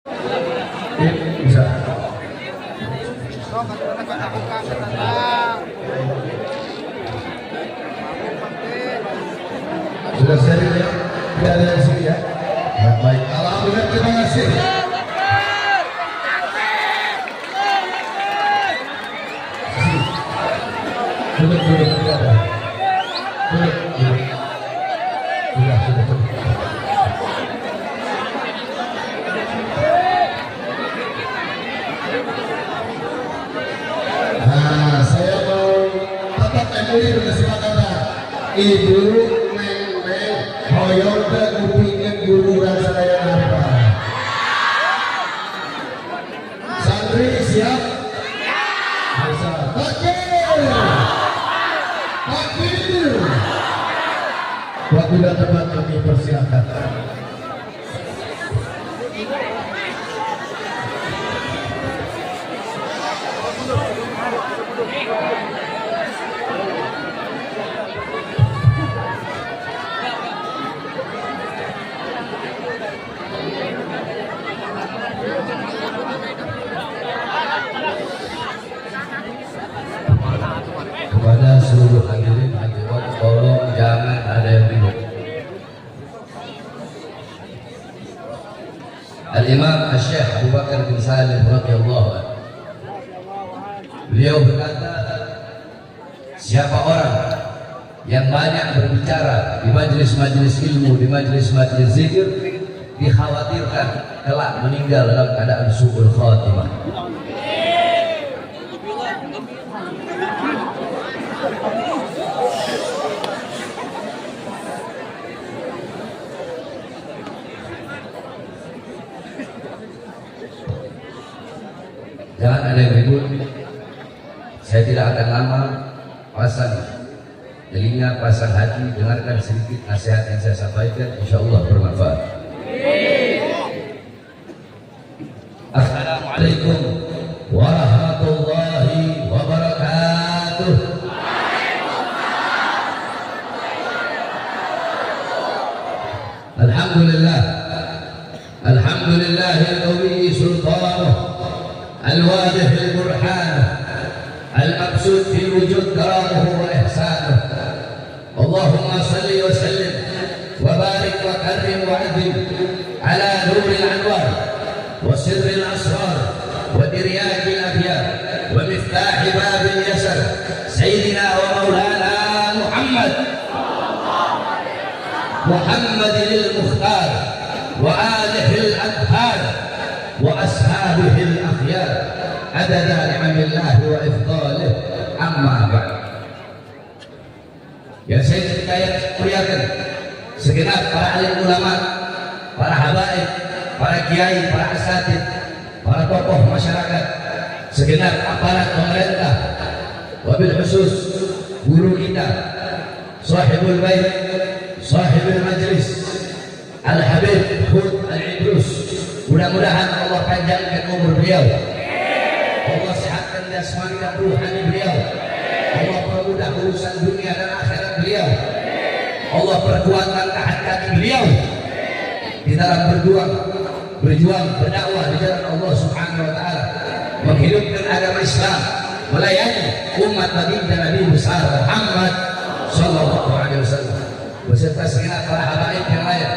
Bisa. Sudah steril ya? Tidak ada di sini ya? Baik, alhamdulillah, terima kasih. Duduk, tidak ada. Duduk. Sudah. Nah, saya mau tetap MUI berkesempatan. Ibu Neng hoyong ke kupingin guluran saya apa? Santri siap? Bisa. Takbir. Waktu dan tempat kami persilakan. Kepada seluruh hadirin hadirat, tolong jangan ada yang bingung. Al-Imam Al-Syekh Abu Bakar bin Salim radhiyallahu anhu, beliau berkata, siapa orang yang banyak berbicara di majelis-majelis ilmu, di majelis-majelis zikir, dikhawatirkan kelak meninggal dalam keadaan su'ul khatimah. Jangan ada yang ribut. Saya tidak akan lama. Pasang telinga, pasang hati, dengarkan sedikit nasihat yang saya sampaikan, insyaallah bermanfaat. Assalamualaikum warahmatullahi wabarakatuh. Alhamdulillah, alhamdulillahil sultanuh الواضح البرهان المقصود في وجود كرامه واحسانه. اللهم صل وسلم وبارك وكرم وعظم على نور الانوار وسر الاسرار وترياق الافيار ومفتاح باب اليسر سيدنا ومولانا محمد المختار وآله الأطهار وأصحابه الأخيار عدد نعم الله وإفضاله أما بعد. Yang saya muliakan segenap para alim ulama, para habaib, para kiai, para asatid, para tokoh masyarakat, segenap aparat pemerintah, wabil khusus guru kita, sahibul bait, sahibul majlis, Al-Habib Hud Al-Idrus. Mudah-mudahan Allah panjangkan umur beliau, Allah sehatkan jasmani dan ruhani beliau, Allah permudah urusan dunia dan akhirat beliau, Allah perkuat langkah kaki beliau di dalam berjuang berdakwah di jalan Allah Subhanahu wa taala, menghidupkan agama Islam, melayani umat baginda Nabi besar Muhammad sallallahu alaihi wasallam, beserta segenap para habaib yang lain,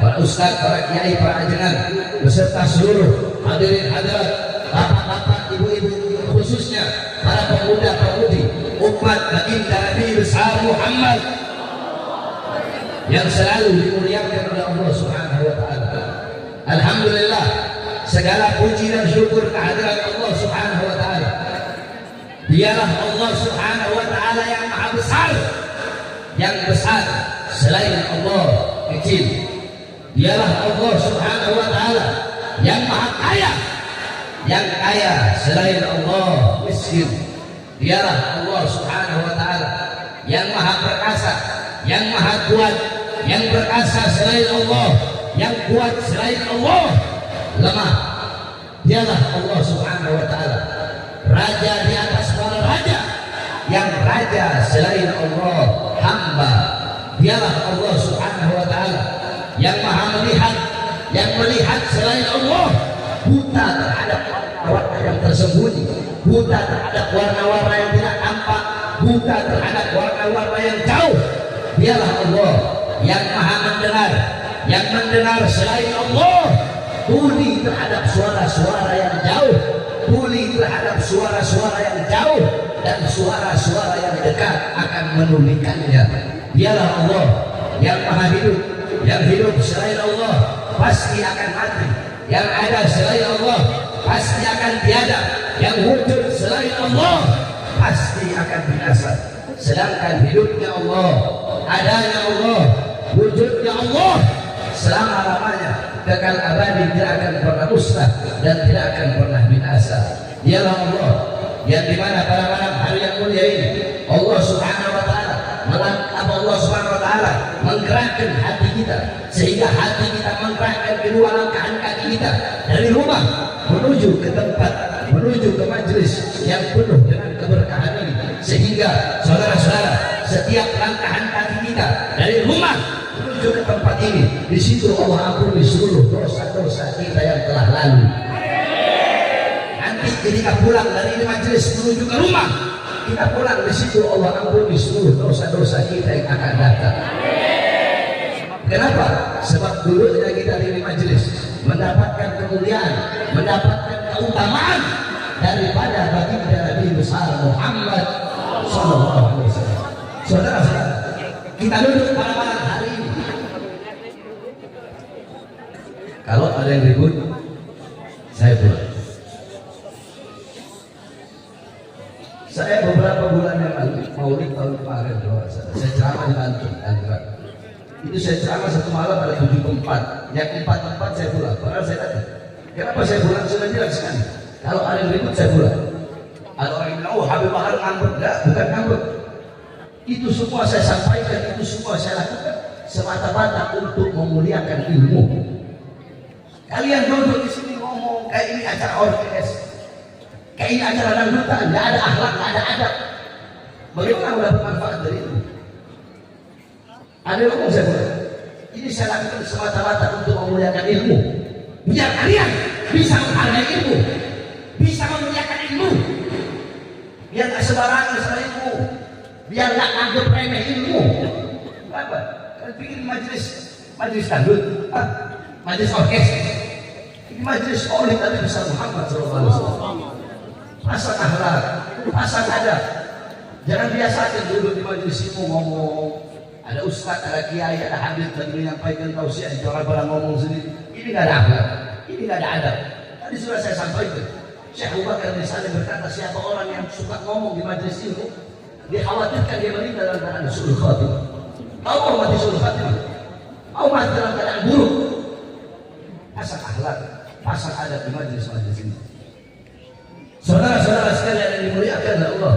para ustaz, para kiai, para ajengan, beserta seluruh hadirin hadirat, bapak-bapak, ibu-ibu, khususnya para pemuda-pemudi umat baginda Nabi besar Muhammad yang selalu dimuliakan oleh Allah Subhanahu wa taala. Alhamdulillah, segala puji dan syukur kehadirat Allah Subhanahu wa taala. Dialah Allah Subhanahu wa taala yang maha besar, yang besar selain Allah kecil. Dialah Allah Subhanahu wa taala yang maha kaya, yang kaya selain Allah miskin. Dialah Allah Subhanahu wa taala yang maha perkasa, yang maha kuat, yang perkasa selain Allah, yang kuat selain Allah lemah. Dialah Allah Subhanahu wa taala, raja di atas para raja, yang raja selain Allah hamba. Dialah Allah Subhanahu wa taala yang maha melihat, yang melihat selain Allah buta terhadap warna yang tersembunyi, buta terhadap warna-warna yang tidak tampak, buta terhadap warna-warna yang jauh. Dialah Allah yang maha mendengar, yang mendengar selain Allah, tuli terhadap suara-suara yang jauh, tuli terhadap suara-suara yang jauh, dan suara-suara yang dekat akan menulikannya. Dialah Allah yang maha hidup, yang hidup selain Allah pasti akan mati, yang ada selain Allah pasti akan tiada, yang wujud selain Allah pasti akan binasa. Sedangkan hidupnya Allah, adanya Allah, wujudnya Allah selama-lamanya, kekal abadi, tidak akan pernah musnah dan tidak akan pernah binasa. Dialah Allah yang dimana pada malam hari yang mulia ini Allah Subhanahu wa Ta'ala menggerakkan hati kita, sehingga hati kita menggerakkan kedua langkahan kaki kita dari rumah menuju ke tempat, menuju ke majelis yang penuh dengan keberkahan ini, sehingga saudara-saudara, setiap langkahan kaki kita dari rumah menuju ke tempat ini, di situ Allah ampuni seluruh dosa-dosa kita yang telah lalu. Nanti ketika pulang dari majelis menuju ke rumah, kita pulang, di situ Allah ampuni seluruh dosa-dosa kita yang akan datang. Kenapa? Sebab dulunya kita di majelis mendapatkan kemuliaan, mendapatkan keutamaan daripada baginda Nabi besar Muhammad Sallallahu Alaihi Wasallam. Saudara-saudara, kita duduk pada malam hari ini. Kalau ada yang ribut, saya pulang. Saya beberapa bulan yang lalu, Maulid tahun kemarin, saya ceramah di Banten, Tangerang. Itu saya ceramah satu malam pada 7:04, yang 4:04 saya pulang. Padahal saya datang. Kenapa saya pulang? Sudah jelas sekali. Kalau ada yang ribut, saya pulang. Ada orang yang bilang, oh Habib Bahar ngambek. Enggak, bukan ngambek. Itu semua saya sampaikan, itu semua saya lakukan semata-mata untuk memuliakan ilmu. Kalian duduk di sini ngomong kayak ini acara orkes, kayak ini acara dangdutan, nggak ada akhlak, nggak ada adab. Bagaimana mendapat manfaat dari itu? Ada yang ngomong, saya bilang, ini saya lakukan semata-mata untuk memuliakan ilmu, biar kalian bisa menghargai ilmu, bisa memuliakan ilmu, biar nggak sembarangan sama ilmu, biar nggak anggap remeh ilmu. Apa? Kalian pikir majelis dangdut, majelis orkes, ini majelis oleh Nabi besar Muhammad SAW. Pasang akhlak, pasang adab. Jangan biasakan duduk di majelis ilmu ngomong. Ada ustaz, ada kiai, ada habib lagi menyampaikan tausiah, jangan pada ngomong sendiri. Ini nggak ada akhlak, ini nggak ada adab. Tadi sudah saya sampaikan. Syekh Abu Bakar misalnya berkata, siapa orang yang suka ngomong di majelis ilmu, dikhawatirkan dia meninggal dalam keadaan su'ul khatimah. Mau mati su'ul khatimah, mau mati dalam keadaan buruk. Pasang akhlak, pasang adab di majelis-majelis ini. Saudara-saudara sekalian yang dimuliakan oleh Allah,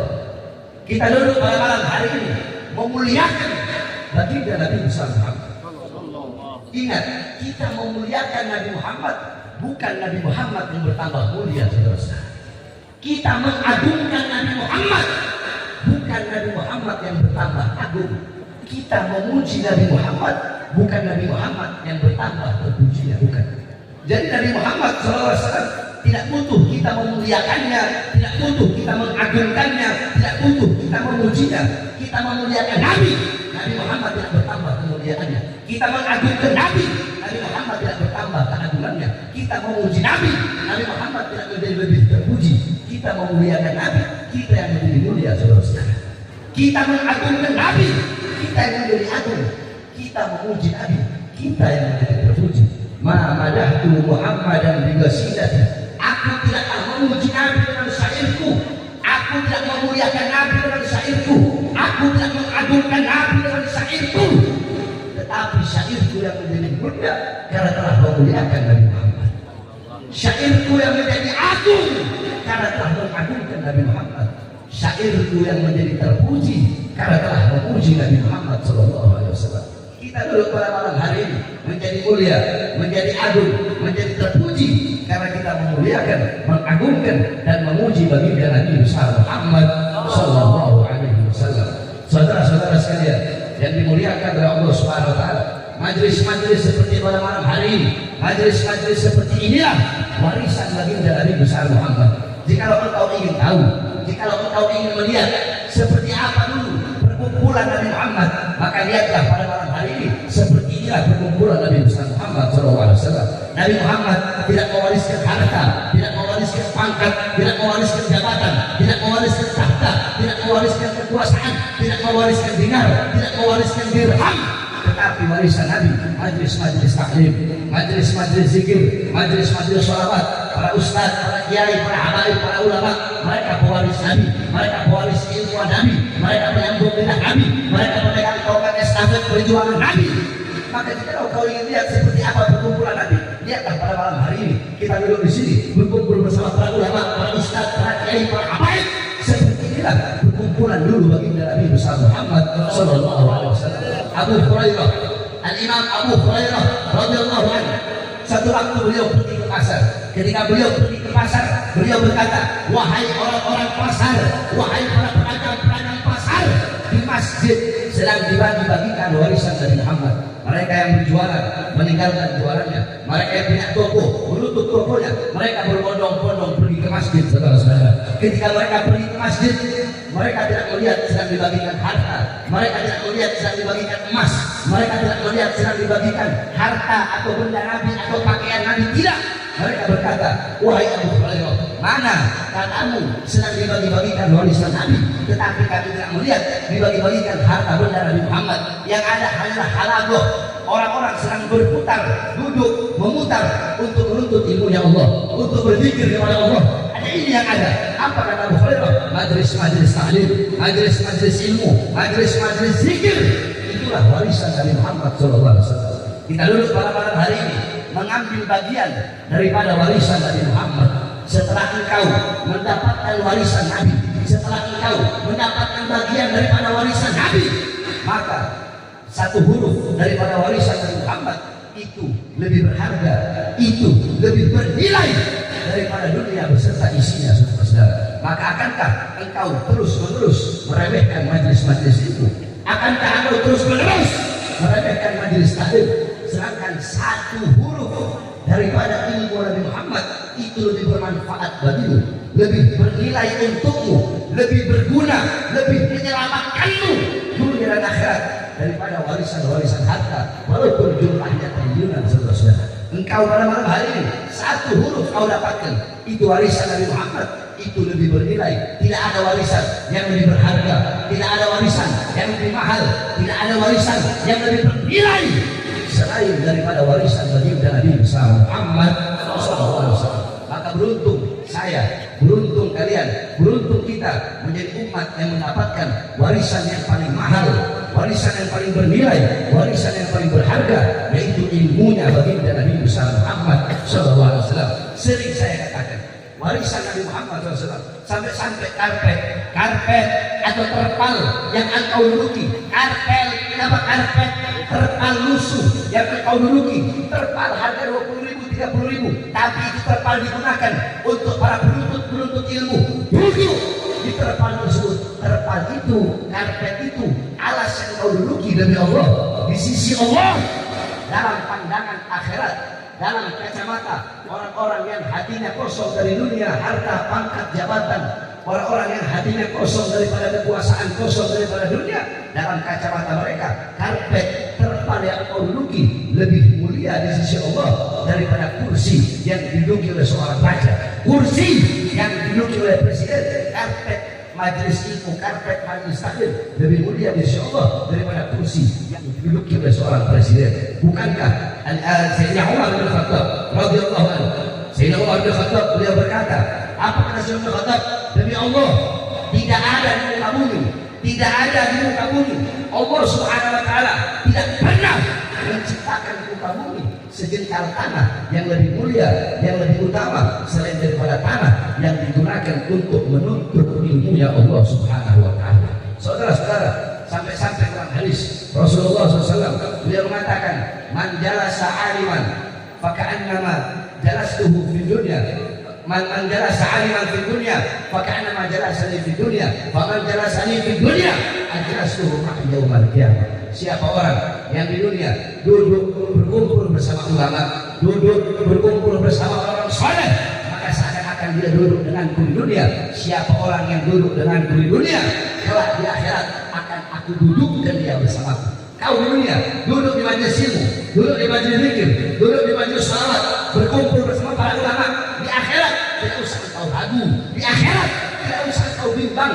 kita duduk pada malam hari ini memuliakan baginda Nabi besar Muhammad. Ingat, kita memuliakan Nabi Muhammad, bukan Nabi Muhammad yang bertambah mulia, saudara-saudara. Kita mengagungkan Nabi Muhammad, bukan Nabi Muhammad yang bertambah agung. Kita memuji Nabi Muhammad, bukan Nabi Muhammad yang bertambah terpujinya, bukan. Jadi Nabi Muhammad SAW tidak butuh kita memuliakannya, tidak butuh kita mengagungkannya, tidak butuh kita memujinya. Kita memuliakan Nabi, Nabi Muhammad tidak bertambah kemuliaannya. Kita mengagungkan Nabi, Nabi Muhammad tidak bertambah keagungannya. Kita memuji Nabi, Nabi Muhammad tidak menjadi lebih terpuji. Kita memuliakan Nabi, kita yang menjadi mulia, saudara-saudara. Kita mengagungkan Nabi, kita yang menjadi agung. Kita memuji Nabi, kita yang menjadi terpuji. Ma madahtu Muhammadan bi qasidati. Aku tidaklah memuji Nabi dengan syairku. Aku tidak memuliakan Nabi dengan syairku. Aku tidak mengagungkan Nabi dengan syairku. Tetapi syairku yang menjadi mulia karena telah memuliakan Nabi Muhammad. Syairku yang menjadi agung karena telah mengagungkan Nabi Muhammad. Syairku yang menjadi terpuji karena telah memuji Nabi Muhammad SAW. Kita duduk pada malam hari ini menjadi mulia, menjadi agung, menjadi terpuji karena kita memuliakan, mengagungkan dan memuji baginda Nabi besar Muhammad Sallallahu Alaihi Wasallam. Saudara-saudara sekalian yang dimuliakan oleh Allah Subhanahu Wa Taala, majelis-majelis seperti pada malam hari ini, majelis-majelis seperti inilah warisan besar Muhammad. Jikalau engkau ingin tahu, jikalau engkau ingin melihat seperti apa dulu perkumpulan Nabi Muhammad, maka lihatlah pada malam hari ini seperti inilah perkumpulan Nabi besar Muhammad SAW. Nabi Muhammad tidak mewariskan harta, tidak mewariskan pangkat, tidak mewariskan jabatan, tidak mewariskan tahta, tidak mewariskan kekuasaan, tidak mewariskan dinar, tidak mewariskan dirham, tetapi warisan Nabi majlis-majlis taklim, majlis-majlis zikir, majlis-majlis sholawat. Para ustadz, para kiai, para habaib, para ulama, mereka pewaris Nabi, mereka pewaris ilmu Nabi, mereka menyambung lidah Nabi, mereka memegang tongkat estafet perjuangan Nabi. Maka jika kau ingin lihat seperti apa perkumpulan Nabi, lihatlah pada malam hari ini kita duduk di sini berkumpul bersama para ulama, para ustadz, para kiai, para habaib. Seperti inilah perkumpulan dulu baginda Nabi besar Muhammad Sallallahu Alaihi Wasallam. Abu Hurairah, Al-Imam Abu Hurairah radhiyallahu anhu, satu waktu beliau pergi ke pasar. Ketika beliau pergi ke pasar, beliau berkata, wahai orang-orang pasar, wahai para pedagang-pedagang pasar, di masjid sedang dibagi-bagikan warisan dari Muhammad. Mereka yang berjualan meninggalkan jualannya, mereka yang punya toko menutup tokonya, mereka berbondong-bondong pergi ke masjid. Saudara-saudara, ketika mereka pergi ke masjid, mereka tidak melihat sedang dibagikan harta, mereka tidak melihat sedang dibagikan emas, mereka tidak melihat sedang dibagikan harta atau benda Nabi atau pakaian Nabi. Tidak. Mereka berkata, wahai Abu Hurairah, mana katamu sedang dibagi-bagikan warisan Nabi, tetapi kami tidak melihat dibagi-bagikan harta benda Nabi Muhammad. Yang ada hanyalah halagoh, orang-orang sedang berputar, duduk, memutar untuk menuntut ilmunya Allah, untuk berzikir kepada Allah. Hanya ini yang ada. Apa kata Abu Hurairah? Majlis-majlis ta'lim, majlis-majlis ilmu, majlis-majlis zikir. Itulah warisan Nabi Muhammad SAW. Kita duduk pada malam hari ini mengambil bagian daripada warisan Nabi Muhammad. Setelah engkau mendapatkan warisan Nabi, setelah engkau mendapatkan bagian daripada warisan Nabi, maka satu huruf daripada warisan Nabi Muhammad itu lebih berharga, itu lebih bernilai daripada dunia beserta isinya, saudara. Maka akankah engkau terus-menerus meremehkan majlis-majlis itu? Akankah engkau terus-menerus meremehkan majlis taklim? Sedangkan satu huruf daripada ilmu Nabi Muhammad itu lebih bermanfaat bagimu, lebih bernilai untukmu, lebih berguna, lebih menyelamatkanmu dunia dan akhirat daripada warisan-warisan harta, walaupun jumlahnya triliunan. Saudara-saudara, engkau pada malam hari ini satu huruf kau dapatkan, itu warisan Nabi Muhammad, itu lebih bernilai. Tidak ada warisan yang lebih berharga, tidak ada warisan yang lebih mahal, tidak ada warisan yang lebih bernilai selain daripada warisan baginda Nabi besar Muhammad SAW. Maka beruntung saya, beruntung kalian, beruntung kita menjadi umat yang mendapatkan warisan yang paling mahal, warisan yang paling bernilai, warisan yang paling berharga, yaitu ilmunya baginda Nabi besar Muhammad SAW. Sering saya katakan, warisan Nabi Muhammad SAW sampai-sampai karpet atau terpal yang engkau duduki, kenapa karpet? Terpal lusuh yang engkau duduki, terpal harga 20.000, 30.000, tapi itu terpal digunakan untuk para penuntut ilmu duduk di terpal tersebut. Terpal itu, karpet itu, alas yang engkau duduki demi Allah, di sisi Allah, dalam pandangan akhirat, dalam kacamata orang-orang yang hatinya kosong dari dunia, harta, pangkat, jabatan, orang-orang yang hatinya kosong daripada kekuasaan, kosong daripada dunia, dalam kacamata mereka karpet, terpal yang kau duduki lebih mulia di sisi Allah daripada kursi yang diduduki oleh seorang raja, kursi yang diduduki oleh presiden. Karpet majelis ilmu, karpet majelis taklim lebih mulia di sisi Allah daripada kursi yang diduduki oleh seorang presiden. Bukankah Sayyidina Umar bin Khattab radhiyallahu anhu, Sayyidina Umar bin Khattab beliau berkata, apa kata Sayyidina Umar bin Khattab? Demi Allah, tidak ada di muka bumi, tidak ada di muka bumi, Allah Subhanahu wa taala tidak pernah menciptakan di muka bumi sejengkal tanah yang lebih mulia, yang lebih utama selain daripada tanah yang digunakan untuk menuntut ilmunya Allah Subhanahu wa taala. Saudara-saudara, sampai-sampai dalam hadis Rasulullah SAW beliau mengatakan, man jalasa aliman faka'annama jalastuhu fid dunya, man jalasa aliman fid dunya faka'annama jalasani fid dunya, faman jalasani fid dunya ajlastuhu ma'a yaumal qiyamah. Siapa orang yang di dunia duduk berkumpul bersama ulama, duduk berkumpul bersama orang saleh, maka seakan-akan sekarang dia duduk denganku di dunia, siapa orang yang duduk denganku di dunia, kelak di akhirat akan aku dudukkan dia bersamaku. Kau di dunia duduk di majelis ilmu, duduk di majelis zikir, duduk di majelis salawat, berkumpul bersama para ulama. Di akhirat tidak usah engkau ragu, di akhirat tidak usah engkau bimbang,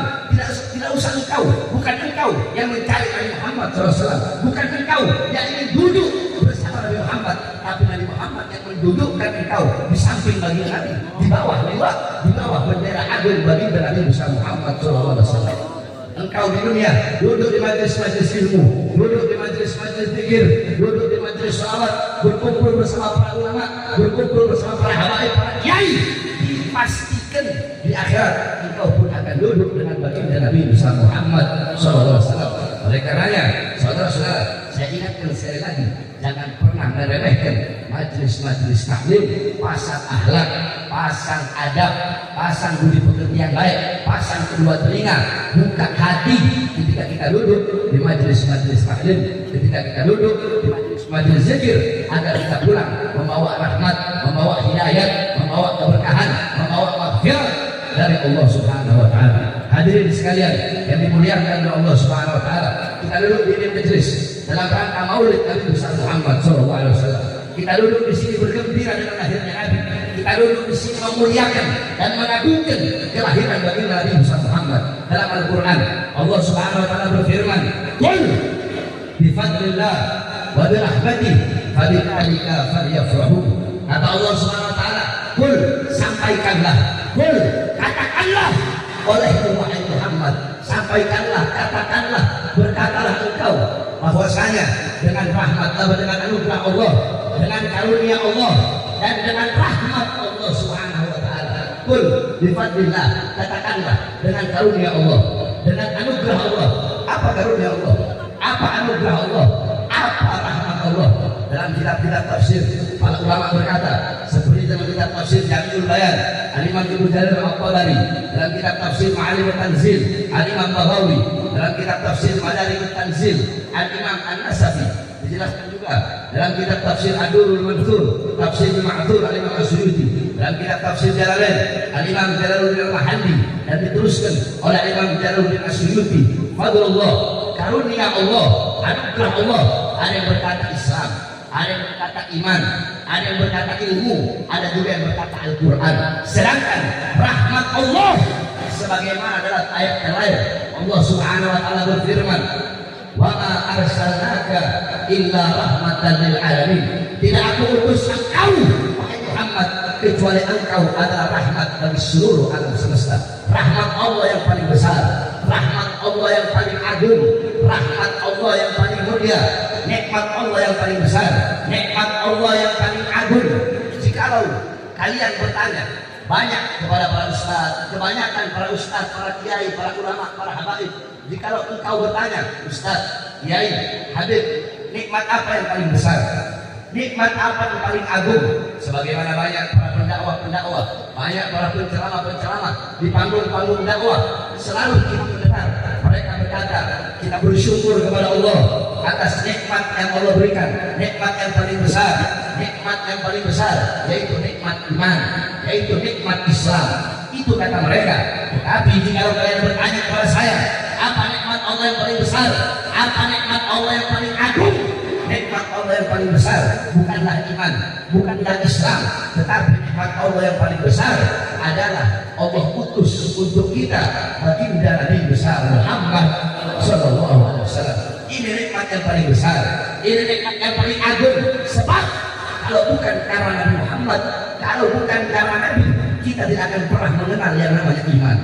tidak usah engkau, bukan engkau yang mencari Nabi Muhammad SAW, bukan engkau yang ingin duduk bersama Nabi Muhammad, tapi Nabi Muhammad yang mendudukkan engkau di samping baginda Nabi, di bawah liwa, di bawah bendera agung baginda Nabi Muhammad SAW. Engkau di dunia duduk di majelis-majelis ilmu, duduk di majelis-majelis zikir, duduk di majelis salawat, berkumpul bersama para ulama, berkumpul bersama para habaib, para kiai. Dipastikan di akhirat engkau pun akan duduk dengan baginda Nabi Muhammad SAW. Oleh karenanya, saudara-saudara, saya ingatkan sekali lagi, jangan pernah meremehkan majelis-majelis taklim, pasang akhlak, pasang adab, pasang budi pekerti yang baik, pasang kedua telinga, buka hati ketika kita duduk di majelis-majelis taklim, ketika kita duduk di majelis zikir, agar kita pulang membawa rahmat, membawa hidayat, membawa keberkahan, membawa maghfirah dari Allah Subhanahu wa taala. Hadirin sekalian yang dimuliakan oleh Allah Subhanahu wa taala, kita duduk di majelis dalam rangka Maulid Nabi Muhammad SAW. Kita duduk di sini bergembira dengan lahirnya Nabi. Kita duduk di sini memuliakan dan mengagungkan kelahiran baginda Nabi Muhammad. Dalam Al-Quran, Allah Subhanahu wa taala berfirman, "Qul bi fadlillah wa bi rahmatih fabidzalika falyafrahu." Kata Allah Subhanahu wa taala, "Qul," sampaikanlah, "Qul," katakanlah oleh wahai Muhammad, sampaikanlah, katakanlah, berkatalah engkau bahwasanya dengan rahmat Allah, dengan anugerah Allah, dengan karunia Allah, dan dengan rahmat Allah Subhanahu wa taala. Qul bi fadlillah, katakanlah dengan karunia Allah, dengan anugerah Allah. Apa karunia Allah? Apa anugerah Allah? Apa rahmat Allah? Dalam kitab-kitab tafsir para ulama berkata, seperti dalam kitab tafsir Jami'ul Bayan Al-Imam Ibnu Jarir Al-Tabari, dalam kitab tafsir Ma'alim At-Tanzil Al-Imam Baghawi, dalam kitab tafsir Madarik At-Tanzil Al-Imam An-Nasafi, dijelaskan juga dalam kitab tafsir Ad-Durrul Mansur Tafsir Ma'thur Al-Imam As-Suyuti, dalam kitab tafsir Jalalain Al-Imam Jalaluddin Al-Mahalli, dan diteruskan oleh Imam Jalaluddin As-Suyuti, fadlullah, karunia Allah, anugerah Allah. Ada yang berkata Islam, ada yang berkata iman, ada yang berkata ilmu, ada juga yang berkata Al-Quran. Sedangkan rahmat Allah sebagaimana dalam ayat yang lain, Allah Subhanahu wa taala berfirman, "Wa ma arsalnaka illa rahmatan lil alamin." Tidak aku utus engkau wahai Muhammad kecuali engkau adalah rahmat bagi seluruh alam semesta. Rahmat Allah yang paling besar, rahmat Allah yang paling agung, rahmat Allah yang paling mulia, nikmat Allah yang paling besar, nikmat Allah yang paling agung. Jikalau kalian bertanya banyak kepada para ustaz, kebanyakan para ustaz, para kiai, para ulama, para habaib, jikalau engkau bertanya, Ustaz, kiai, habib, nikmat apa yang paling besar? Nikmat apa yang paling agung? Sebagaimana banyak para pendakwah-pendakwah, banyak para penceramah-penceramah di panggung-panggung dakwah, selalu kita mendengar mereka berkata, kita bersyukur kepada Allah atas nikmat yang Allah berikan, nikmat yang paling besar, nikmat yang paling besar, yaitu nikmat iman, yaitu nikmat Islam. Itu kata mereka. Tapi jika kalian bertanya kepada saya, apa nikmat Allah yang paling besar? Apa nikmat Allah yang paling agung? Nikmat Allah yang paling besar bukanlah iman, bukanlah Islam, tetapi nikmat Allah yang paling besar adalah Allah utus untuk kita baginda Nabi besar Muhammad sallallahu alaihi wasallam. Ini nikmat yang paling besar, ini nikmat yang paling agung. Sebab kalau bukan karena Nabi Muhammad, kalau bukan karena Nabi, kita tidak akan pernah mengenal yang namanya iman,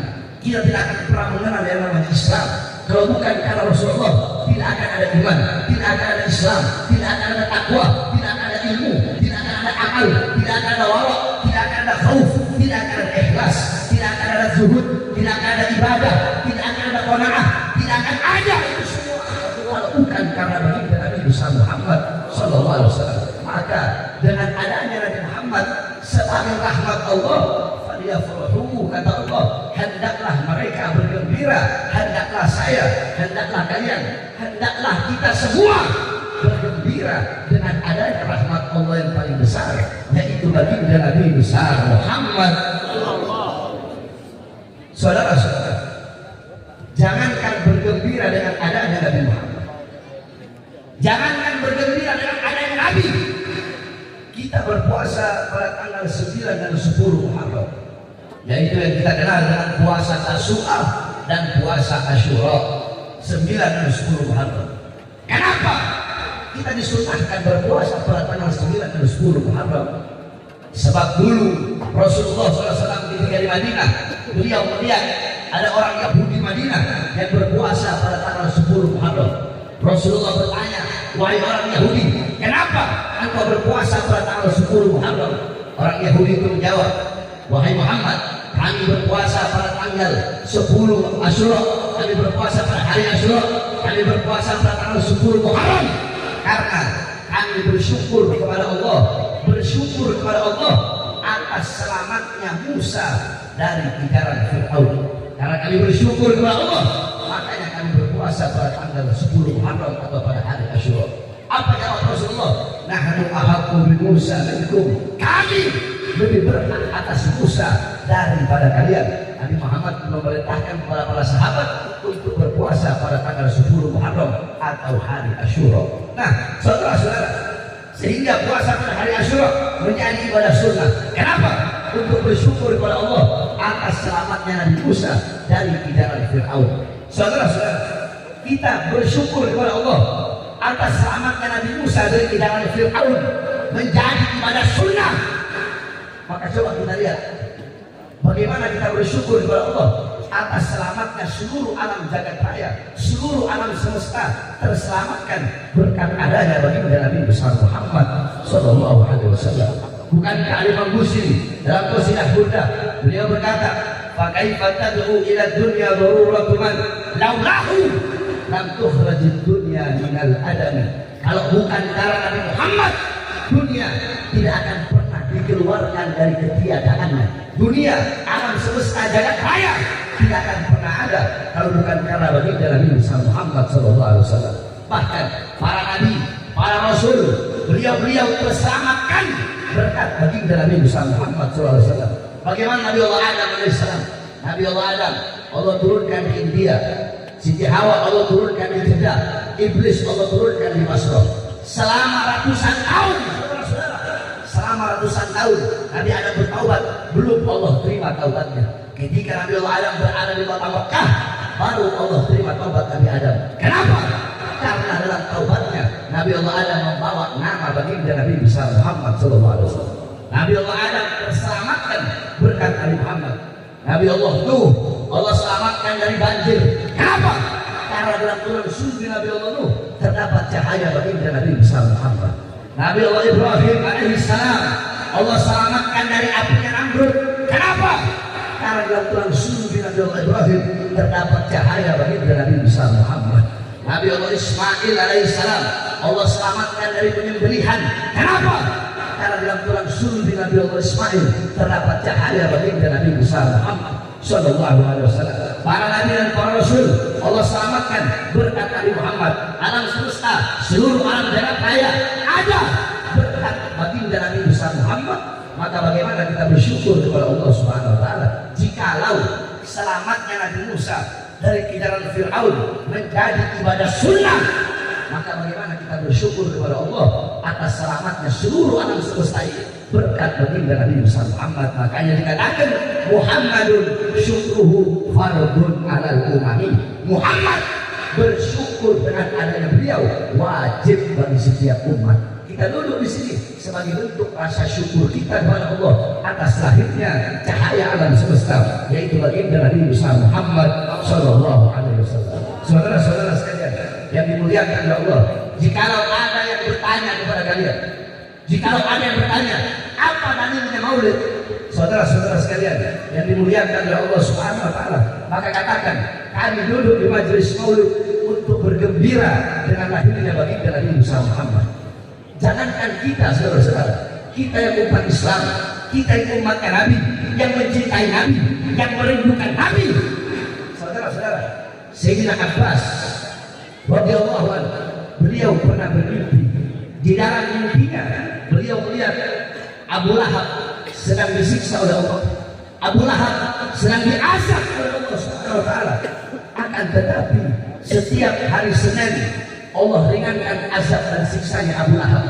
kita tidak akan pernah mengenal yang namanya Islam. Kalau bukan karena Rasulullah, tidak akan ada iman, tidak akan ada Islam, tidak akan ada takwa, tidak akan ada ilmu, tidak akan ada amal, tidak akan ada wara, tidak akan ada khauf, tidak akan ada ikhlas, tidak akan ada zuhud, tidak akan ada ibadah, tidak akan ada qanaah, tidak akan ada itu semua kalau bukan karena baginda Nabi besar Muhammad sallallahu alaihi wasallam. Maka dengan adanya Nabi Muhammad sebagai rahmat Allah, faliyafrahu, kata Allah, hendaklah mereka bergembira, hendaklah saya, hendaklah kalian, hendaklah kita semua bergembira dengan adanya rahmat Allah yang paling besar, yaitu baginda Nabi besar Muhammad Saudara-saudara, jangankan bergembira dengan adanya Nabi Muhammad, jangankan bergembira dengan adanya Nabi, kita berpuasa pada tanggal 9 dan 10 Muharram, yaitu yang kita kenal dengan puasa Tasu'ah dan puasa Asyura, 9 dan 10 Muharram. Kenapa kita disunahkan berpuasa pada tanggal 9 dan 10 Muharram? Sebab dulu Rasulullah SAW ketika di Madinah, beliau melihat ada orang Yahudi Madinah yang berpuasa pada tanggal 10 Muharram. Rasulullah bertanya, wahai orang Yahudi, kenapa engkau berpuasa pada tanggal 10 Muharram? Orang Yahudi itu menjawab, wahai Muhammad, kami berpuasa pada tanggal 10 Asyura, kami berpuasa pada hari Asyura, kami berpuasa pada tanggal 10 Muharram, karena kami bersyukur kepada Allah, bersyukur kepada Allah atas selamatnya Musa dari kejaran Fir'aun. Karena kami bersyukur kepada Allah, makanya kami berpuasa pada tanggal 10 Muharram atau pada hari Asyura. Apa jawab Rasulullah? Nahnu ahaqqu bi Musa minkum. Kami lebih berhak atas Musa daripada kalian. Nabi Muhammad memerintahkan kepada para sahabat untuk berpuasa pada tanggal 10 Muharram atau hari Asyura. Nah, saudara-saudara, sehingga puasa pada hari Asyura menjadi ibadah sunnah. Kenapa? Untuk bersyukur kepada Allah atas selamatnya Nabi Musa dari kejaran Fir'aun. Saudara-saudara, kita bersyukur kepada Allah atas selamatnya Nabi Musa dari kejaran Fir'aun menjadi ibadah sunnah. Maka coba kita lihat bagaimana kita bersyukur kepada Allah atas selamatnya seluruh alam jagat raya, seluruh alam semesta terselamatkan berkat adanya baginda Nabi besar Muhammad sallallahu alaihi wasallam. Bukankah Imam Busiri dalam qasidah Burda beliau berkata, fa kaifa tad'u ila dunya daruratu man laulahu lam tukhrajid dunya minal adami. Kalau bukan karena Nabi Muhammad, dunia tidak akan pernah dikeluarkan dari ketiadaannya. Dunia, alam semesta jagat raya tidak akan pernah ada kalau bukan karena baginda Nabi Muhammad sallallahu alaihi wasallam. Bahkan para nabi, para rasul, beliau-beliau terselamatkan berkat baginda Nabi Muhammad sallallahu alaihi wasallam. Bagaimana Nabi Allah Adam alaihissalam? Nabi Allah Adam Allah turunkan di India, Siti Hawa Allah turunkan di Jeddah, Iblis Allah turunkan di Basra. Selama ratusan tahun, selama ratusan tahun Nabi Adam bertaubat, belum Allah terima taubatnya. Ketika Nabi Allah Adam berada di kota Mekah, baru Allah terima taubat Nabi Adam. Kenapa? Karena dalam taubatnya Nabi Allah Adam membawa nama baginda Nabi besar Muhammad sallallahu alaihi wasallam. Nabi Allah Adam terselamatkan berkat Nabi Muhammad. Nabi Allah Nuh Allah selamatkan dari banjir. Kenapa? Karena dalam tulang sumber Nabi Allah Nuh terdapat cahaya baginda Nabi besar Muhammad. Nabi Allah Ibrahim alaihissalam Allah selamatkan dari apinya Namrud. Kenapa? Karena dalam tulang sumber Nabi Allah Ibrahim terdapat cahaya baginda Nabi besar Muhammad. Nabi Allah Ismail alaihissalam Allah selamatkan dari penyembelihan. Kenapa? Karena dalam tulang sumber Nabi Allah Ismail terdapat cahaya baginda Nabi besar Muhammad sallallahu alaihi wasallam. Para nabi dan para rasul Allah selamatkan berkat Nabi Muhammad. Alam semesta, seluruh alam jagat raya ada berkat baginda Nabi besar Muhammad. Maka bagaimana kita bersyukur kepada Allah Subhanahu wa taala jikalau selamatnya Nabi Musa dari kejaran Fir'aun menjadi ibadah sunnah, maka bagaimana kita bersyukur kepada Allah atas selamatnya seluruh alam semesta ini berkat baginda Nabi besar Muhammad. Makanya dikatakan Muhammadun syukruhu fardun alal umami. Muhammad bersyukur dengan adanya beliau wajib bagi setiap umat. Kita duduk di sini sebagai bentuk rasa syukur kita kepada Allah atas lahirnya cahaya alam semesta, yaitu baginda Nabi besar Muhammad sallallahu alaihi wasallam. Saudara-saudara sekalian yang dimuliakan oleh Allah, jikalau ada yang bertanya kepada kalian, jikalau ada yang bertanya apa dalilnya maulid, saudara-saudara sekalian yang dimuliakan oleh Allah Subhanahu wa taala, maka katakan kami duduk di majelis maulid untuk bergembira dengan lahirnya baginda Nabi besar Muhammad. Jangankan kita, saudara-saudara, kita yang umat Islam, kita yang umat Nabi, yang mencintai Nabi, yang merindukan Nabi. Saudara-saudara, Sayyidina Abbas radhiyallahu anhu, beliau pernah bermimpi. Di dalam mimpinya beliau melihat Abu Lahab sedang disiksa oleh Allah. Abu Lahab sedang diazab oleh Allah Subhanahu wa taala. Akan tetapi setiap hari Senin Allah ringankan azab dan siksanya Abu Lahab.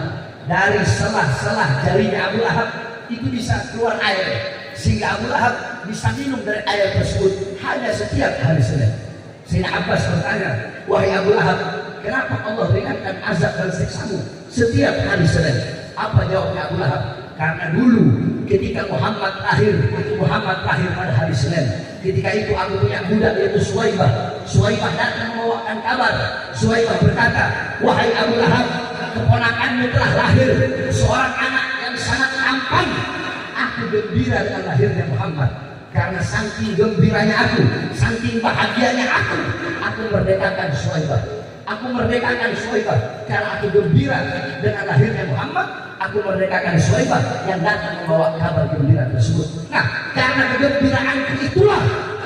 Dari selah-selah jarinya Abu Lahab itu bisa keluar air, sehingga Abu Lahab bisa minum dari air tersebut hanya setiap hari Senin. Sayyidina Abbas bertanya, wahai Abu Lahab, kenapa Allah ringankan azab dan siksamu setiap hari Senin? Apa jawabnya Abu Lahab? Karena dulu ketika Muhammad lahir, Muhammad lahir pada hari Senin. Ketika itu aku punya budak yaitu Suwaibah. Suwaibah datang membawakan kabar. Suwaibah berkata, wahai Abu Lahab, keponakanmu telah lahir seorang anak yang sangat tampan. Aku gembira dengan lahirnya Muhammad. Karena saking gembiranya aku, saking bahagianya aku merdekakan Suwaibah. Aku merdekakan Suwaibah karena aku gembira dengan lahirnya Muhammad. Aku merdekakan Suwaibah yang datang membawa kabar gembira tersebut. Nah, karena kegembiraanku itulah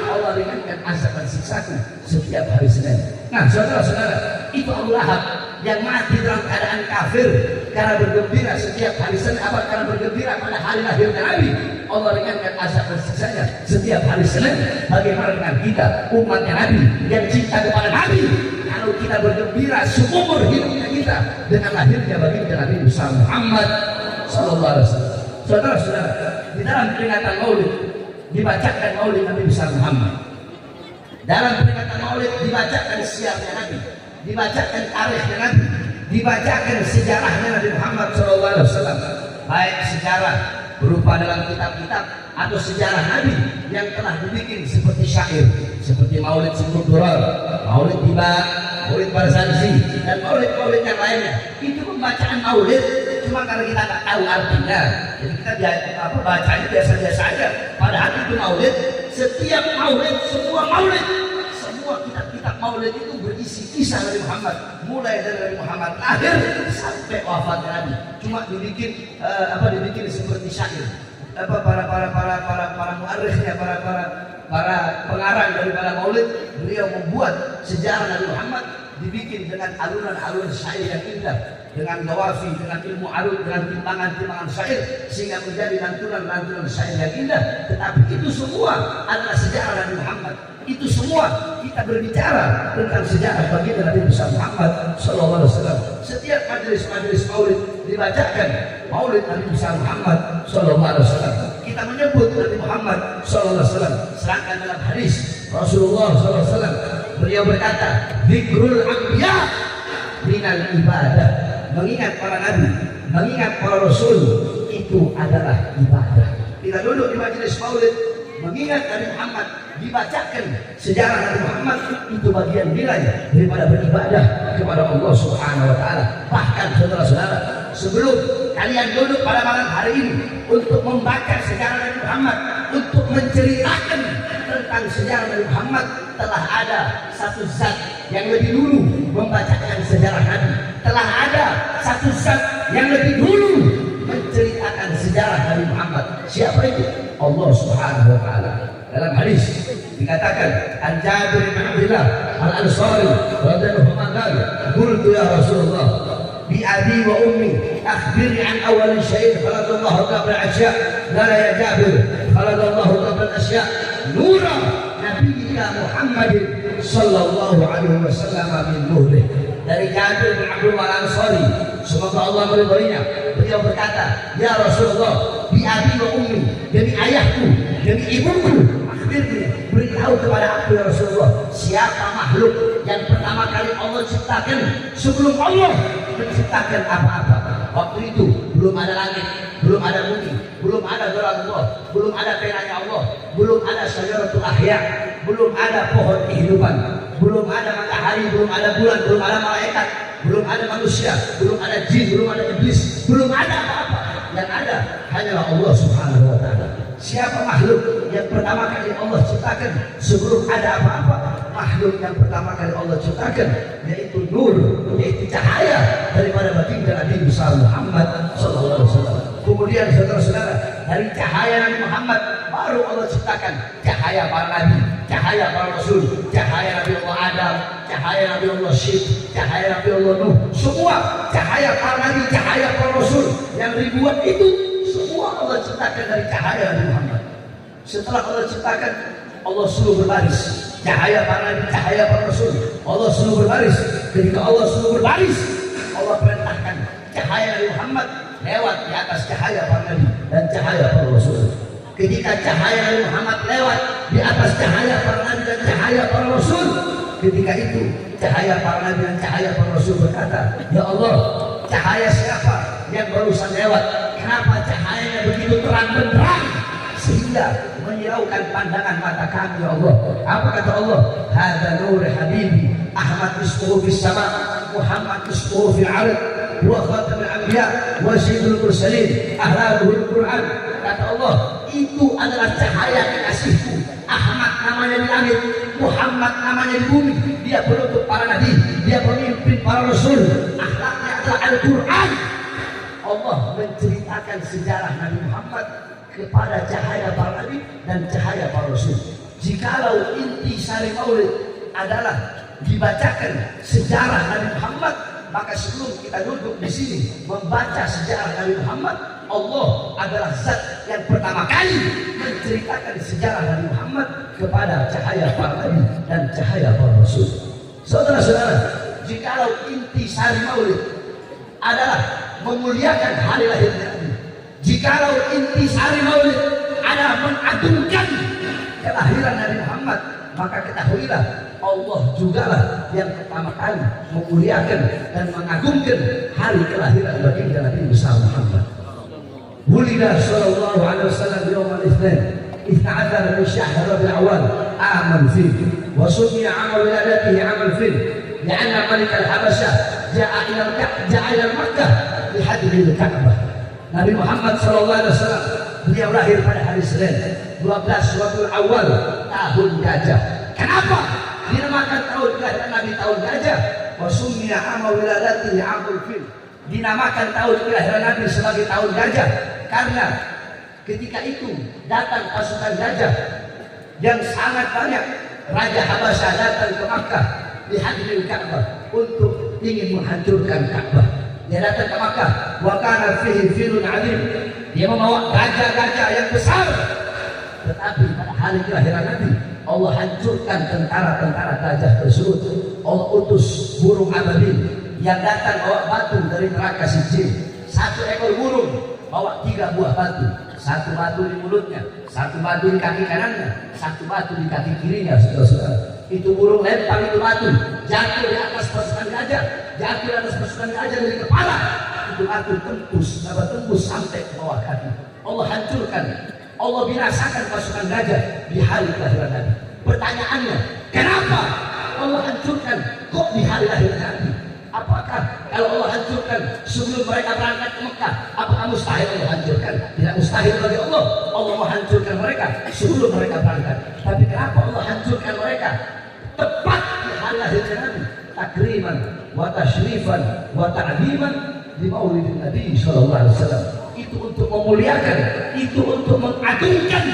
Allah ringankan azab dan siksaku setiap hari Senin. Nah, saudara-saudara, itu Abu Lahab yang mati dalam keadaan kafir karena bergembira setiap hari Senin. Apa? Karena bergembira pada hari lahirnya Nabi. Allah ringankan azab dan siksanya setiap hari Senin. Bagaimana dengan kita, umatnya Nabi yang cinta kepada Nabi? Kalau kita bergembira seumur hidupnya kita dengan lahirnya baginda Nabi Muhammad sallallahu alaihi wasallam. Saudara-saudara, di dalam peringatan Maulid dibacakan Maulid Nabi Muhammad. Dalam peringatan Maulid dibacakan siarnya Nabi, dibacakan tarikhnya Nabi, dibacakan sejarahnya Nabi Muhammad sallallahu alaihi wasallam. Baik sejarah berupa dalam kitab-kitab atau sejarah Nabi yang telah dibikin seperti syair, seperti Maulid Sumur Durar, Maulid Tiba, Maulid Barzanji, dan maulid-maulid yang lainnya. Itu pembacaan Maulid cuma karena kita nggak tahu artinya, jadi kita bacanya biasa-biasa aja. Padahal itu Maulid, setiap Maulid, semua Maulid, semua kitab-kitab Maulid itu berisi kisah Nabi Muhammad, mulai dari Nabi Muhammad lahir sampai wafat Nabi. Cuma dibikin dibikin seperti syair. Para muarrikhnya, para pengarang daripada Maulid, beliau membuat sejarah Nabi Muhammad dibikin dengan alunan-alunan syair yang indah, dengan gawafi, dengan ilmu arud, dengan timbangan-timbangan syair, sehingga menjadi lantunan-lantunan syair yang indah. Tetapi itu semua adalah sejarah Nabi Muhammad. Itu semua kita berbicara tentang sejarah baginda Nabi Muhammad sallallahu alaihi wasallam. Setiap majelis-majelis Maulid dibacakan Maulid Nabi Muhammad sallallahu alaihi wasallam. Kita menyebut Nabi Muhammad sallallahu alaihi wasallam. Sedangkan dalam hadis Rasulullah sallallahu alaihi wasallam beliau berkata, "Dzikrul anbiya minal ibadah." Mengingat para nabi, mengingat para rasul itu adalah ibadah. Kita duduk di majelis Maulid mengingat Nabi Muhammad, dibacakan sejarah Nabi Muhammad, itu bagian nilai daripada beribadah kepada Allah Subhanahu wa taala. Bahkan saudara-saudara, sebelum kalian duduk pada malam hari ini untuk membaca sejarah Nabi Muhammad, untuk menceritakan tentang sejarah Nabi Muhammad, telah ada satu zat yang lebih dulu membacakan sejarah Nabi. Telah ada satu zat yang lebih dulu menceritakan sejarah Nabi Muhammad. Siapa itu? Allah Subhanahu wa taala. Dalam hadis dikatakan, An Jabir bin Abdullah Al-Ansari radhiyallahu anhu, qultu ya Rasulullah, bi abi wa ummi akhbirni an awwal syai'in khalaqallahu qabla al-asya'. La ya Jabir, khalaqallahu qabla al-asya' nura nabiyyika Muhammadin sallallahu alaihi wasallam min nurih. Dari Jabir bin Abdullah Al-Ansari, semoga Allah meridhoinya, beliau berkata, ya Rasulullah, bi abi wa ummi, demi ayahku, demi ibuku, akhirnya beritahu kepada aku ya Rasulullah, siapa makhluk yang pertama kali Allah ciptakan sebelum Allah menciptakan apa-apa. Waktu itu belum ada langit, belum ada bumi, belum ada zat Allah, belum ada penanya Allah, belum ada syajaratul ahya, belum ada pohon kehidupan, belum ada matahari, belum ada bulan, belum ada malaikat, belum ada manusia, belum ada jin, belum ada iblis, belum ada apa-apa. Yang ada hanyalah Allah Subhanahu wa taala. Siapa makhluk yang pertama kali Allah ciptakan sebelum ada apa-apa? Makhluk yang pertama kali Allah ciptakan yaitu nur, yaitu cahaya daripada baginda Nabi Muhammad sallallahu alaihi wasallam. Kemudian saudara-saudara, dari cahaya Nabi Muhammad baru Allah ciptakan cahaya para nabi, cahaya para rasul, cahaya Nabi Allah Adam, cahaya Nabi Allah Syed, cahaya Nabi Allah Nuh. Semua cahaya para nabi, cahaya para rasul yang ribuan itu semua Allah ciptakan dari cahaya Nabi Muhammad Setelah Allah ciptakan, Allah suruh berbaris. Cahaya para nabi, cahaya para rasul, Allah suruh berbaris. Ketika Allah suruh berbaris, Allah perintahkan cahaya Nabi Muhammad lewat di atas cahaya para nabi dan cahaya para rasul. Ketika cahaya Nabi Muhammad lewat di atas cahaya para nabi dan cahaya para rasul, ketika itu cahaya para nabi dan cahaya para rasul berkata, ya Allah, cahaya siapa yang barusan lewat? Kenapa cahayanya begitu terang benderang sehingga menyilaukan pandangan mata kami, ya Allah? Apa kata Allah? Hada nur habibi Ahmad ismuhu fis sama, Muhammad ismuhu fil ard, wa khatamul anbiya wa sayyidul mursalin, ahlul Quran. Kata Allah, itu adalah cahaya kekasihku. Ahmad namanya di langit, Muhammad namanya di bumi. Dia penutup para nabi, dia pemimpin para rasul. Akhlaknya adalah Al-Quran. Allah menceritakan sejarah Nabi Muhammad kepada cahaya para nabi dan cahaya para rasul. Jikalau inti sari maulid adalah dibacakan sejarah Nabi Muhammad, maka sebelum kita duduk di sini membaca sejarah Nabi Muhammad, Allah adalah zat yang pertama kali menceritakan sejarah Nabi Muhammad kepada cahaya para nabi dan cahaya para rasul. Saudara-saudara, jikalau inti sari maulid adalah memuliakan hari lahirnya Nabi, jikalau inti sari maulid adalah mengagungkan kelahiran Nabi Muhammad, maka ketahuilah Allah jugalah yang pertama kali memuliakan dan mengagungkan hari kelahiran baginda Nabi besar Muhammad. Wulida sallallahu alaihi wasallam yaum al-itsnain 12 min syahr Rabiul Awwal aman fihi wa sumiya 'am wiladatihi 'am al-fil li'anna malik al-Habasyah ja'a ila Makkah lihadil Ka'bah. Nabi Muhammad sallallahu alaihi wasallam beliau lahir pada hari Senin 12 Rabiul Awwal tahun gajah. Kenapa dinamakan tahun kelahiran Nabi tahun gajah? Wa sumiya 'am wiladatihi 'amul fil. Dinamakan tahun kelahiran Nabi sebagai tahun gajah karena ketika itu datang pasukan gajah yang sangat banyak. Raja Habasyah datang ke Makkah di hadil Ka'bah untuk ingin menghancurkan Ka'bah. Dia datang ke Makkah, wa kana fihi filun 'azim. Dia membawa gajah-gajah yang besar. Tetapi pada hari kelahiran Nabi, Allah hancurkan tentara-tentara gajah tersebut. Allah utus burung ababil yang datang bawa batu dari neraka Sijil. Satu ekor burung bawa 3 buah batu. Satu batu di mulutnya, satu batu di kaki kanannya, satu batu di kaki kirinya. Saudara-saudara, itu burung lempar itu batu, jatuh di atas pasukan gajah, jatuh di atas pasukan gajah dari kepala. Itu batu tembus sampai ke bawah kaki. Allah hancurkan, Allah binasakan pasukan gajah di hari kelahiran Nabi. Pertanyaannya, kenapa Allah hancurkan kok di hari lahirnya Nabi? Apakah kalau Allah hancurkan sebelum mereka berangkat ke Mekah, apakah mustahil Allah hancurkan? Tidak mustahil bagi Allah. Allah menghancurkan mereka sebelum mereka berangkat. Tapi kenapa Allah hancurkan mereka tepat di hari lahirnya Nabi? Takriman wa tashrifan wa ta'liman di maulidin Nabi sallallahu alaihi wasallam. Itu untuk memuliakan, itu untuk mengagungkan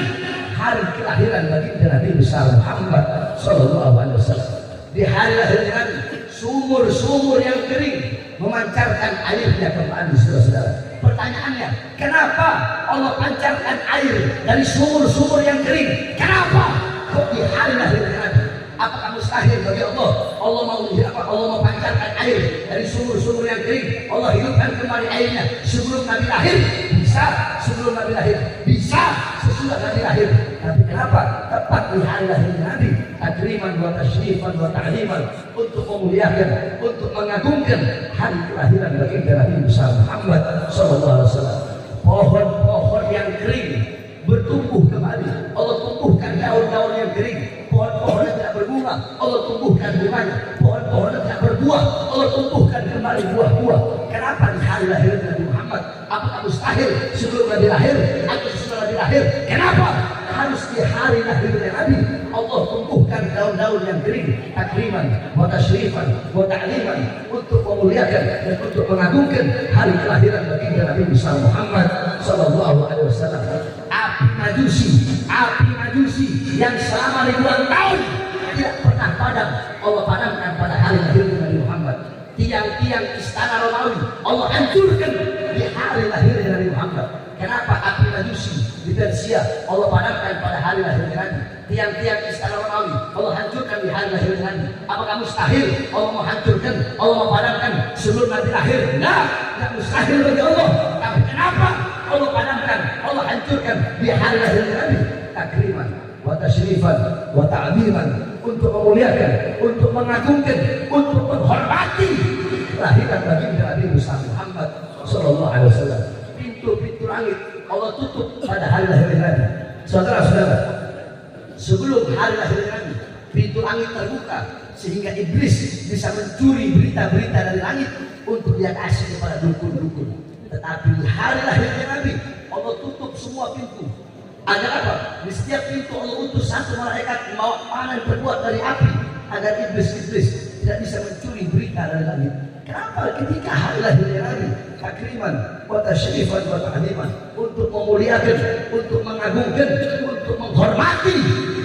hari kelahiran baginda Nabi besar Muhammad sallallahu alaihi wasallam. Di hari lahirnya Nabi, sumur-sumur yang kering memancarkan airnya kembali, saudara-saudara. Pertanyaannya, kenapa Allah pancarkan air dari sumur-sumur yang kering? Kenapa? Kok di hari lahirnya Nabi? Apakah mustahil bagi Allah? Allah mau pancarkan air dari sumur-sumur yang kering, Allah hidupkan kembali airnya sebelum Nabi lahir? Bisa sebelum Nabi lahir, bisa sesudah Nabi lahir. Tapi kenapa tepat di hari lahirnya Nabi? Takriman wa tashrifan wa ta'liman, untuk memuliakan, untuk mengagungkan hari kelahiran baginda Nabi besar Muhammad sallallahu alaihi wasallam. Pohon-pohon yang kering bertumbuh kembali. Allah tumbuhkan daun-daun yang kering. Pohon-pohon yang tidak berbunga, Allah tumbuhkan bunganya. Pohon-pohon yang tidak berbuah, Allah tumbuhkan kembali buah-buah. Kenapa di hari lahirnya Nabi Muhammad? Apakah mustahil sebelum Nabi lahir atau setelah Nabi lahir? Kenapa harus di hari lahirnya Nabi Allah tumbuhkan daun-daun yang kering? Takriman wa tashrifan wa ta'liman, untuk memuliakan dan untuk mengagungkan hari kelahiran baginda Nabi besar Muhammad sallallahu alaihi wasallam. Api majusi yang selama ribuan tahun tidak pernah padam, Allah padamkan pada hari lahirnya Nabi Muhammad. Tiang-tiang istana Romawi Allah hancurkan di hari lahirnya Nabi Muhammad. Kenapa api majusi di Persia Allah padamkan pada hari lahirnya Nabi. Tiang-tiang istana Romawi Allah hancurkan di hari lahirnya Nabi. Apakah mustahil Allah mau hancurkan, Allah mau padamkan sebelum Nabi lahir? Tidak mustahil bagi Allah. Tapi kenapa Allah padamkan, Allah hancurkan di hari lahirnya Nabi? Takriman wa tasyrifan wa ta'ziman, untuk memuliakan, untuk mengagungkan, untuk menghormati kelahiran baginda Nabi Muhammad sallallahu alaihi wasallam. Pintu-pintu langit Allah tutup pada hari lahirnya Nabi. Saudara-saudara, sebelum hari lahirnya Nabi, pintu langit terbuka sehingga iblis bisa mencuri berita-berita dari langit untuk dia kasih kepada dukun-dukun. Tetapi di hari lahirnya Nabi Allah tutup semua pintu. Agar apa? Di setiap pintu Allah utus satu malaikat membawa panah yang terbuat dari api agar iblis-iblis tidak bisa mencuri berita dari langit. Kenapa? Ketika hari lahirnya Nabi, takriman wa tasyrifan wa ta'ziman, untuk memuliakan, untuk mengagungkan, untuk menghormati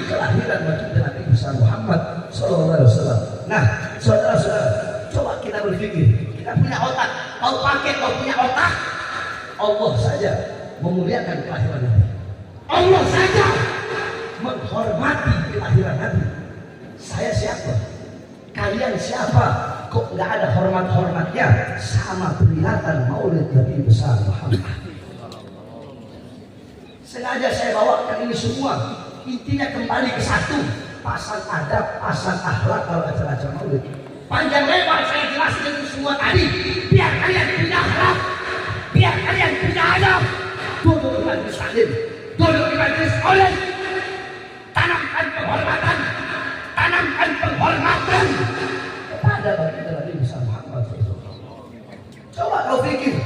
kelahiran baginda Nabi Muhammad sallallahu alaihi wasallam. Nah, saudara-saudara, coba kita berpikir, kita punya otak, kau pakai, kau punya otak, Allah saja memuliakan kelahiran Nabi. Allah saja menghormati kelahiran Nabi. Saya siapa? Kalian siapa? Kok nggak ada hormat-hormatnya sama peringatan Maulid Nabi besar Muhammad? Sengaja saya bawakan ini semua. Intinya kembali ke satu, pasang adab, pasang akhlak kalau acara-acara Maulid. Panjang lebar saya jelaskan itu semua tadi, biar kalian punya akhlak, biar kalian punya adab. Duduk di majelis taklim, duduk di majelis maulid, tanamkan penghormatan, tanamkan penghormatan kepada baginda Nabi Muhammad. Coba kau pikir,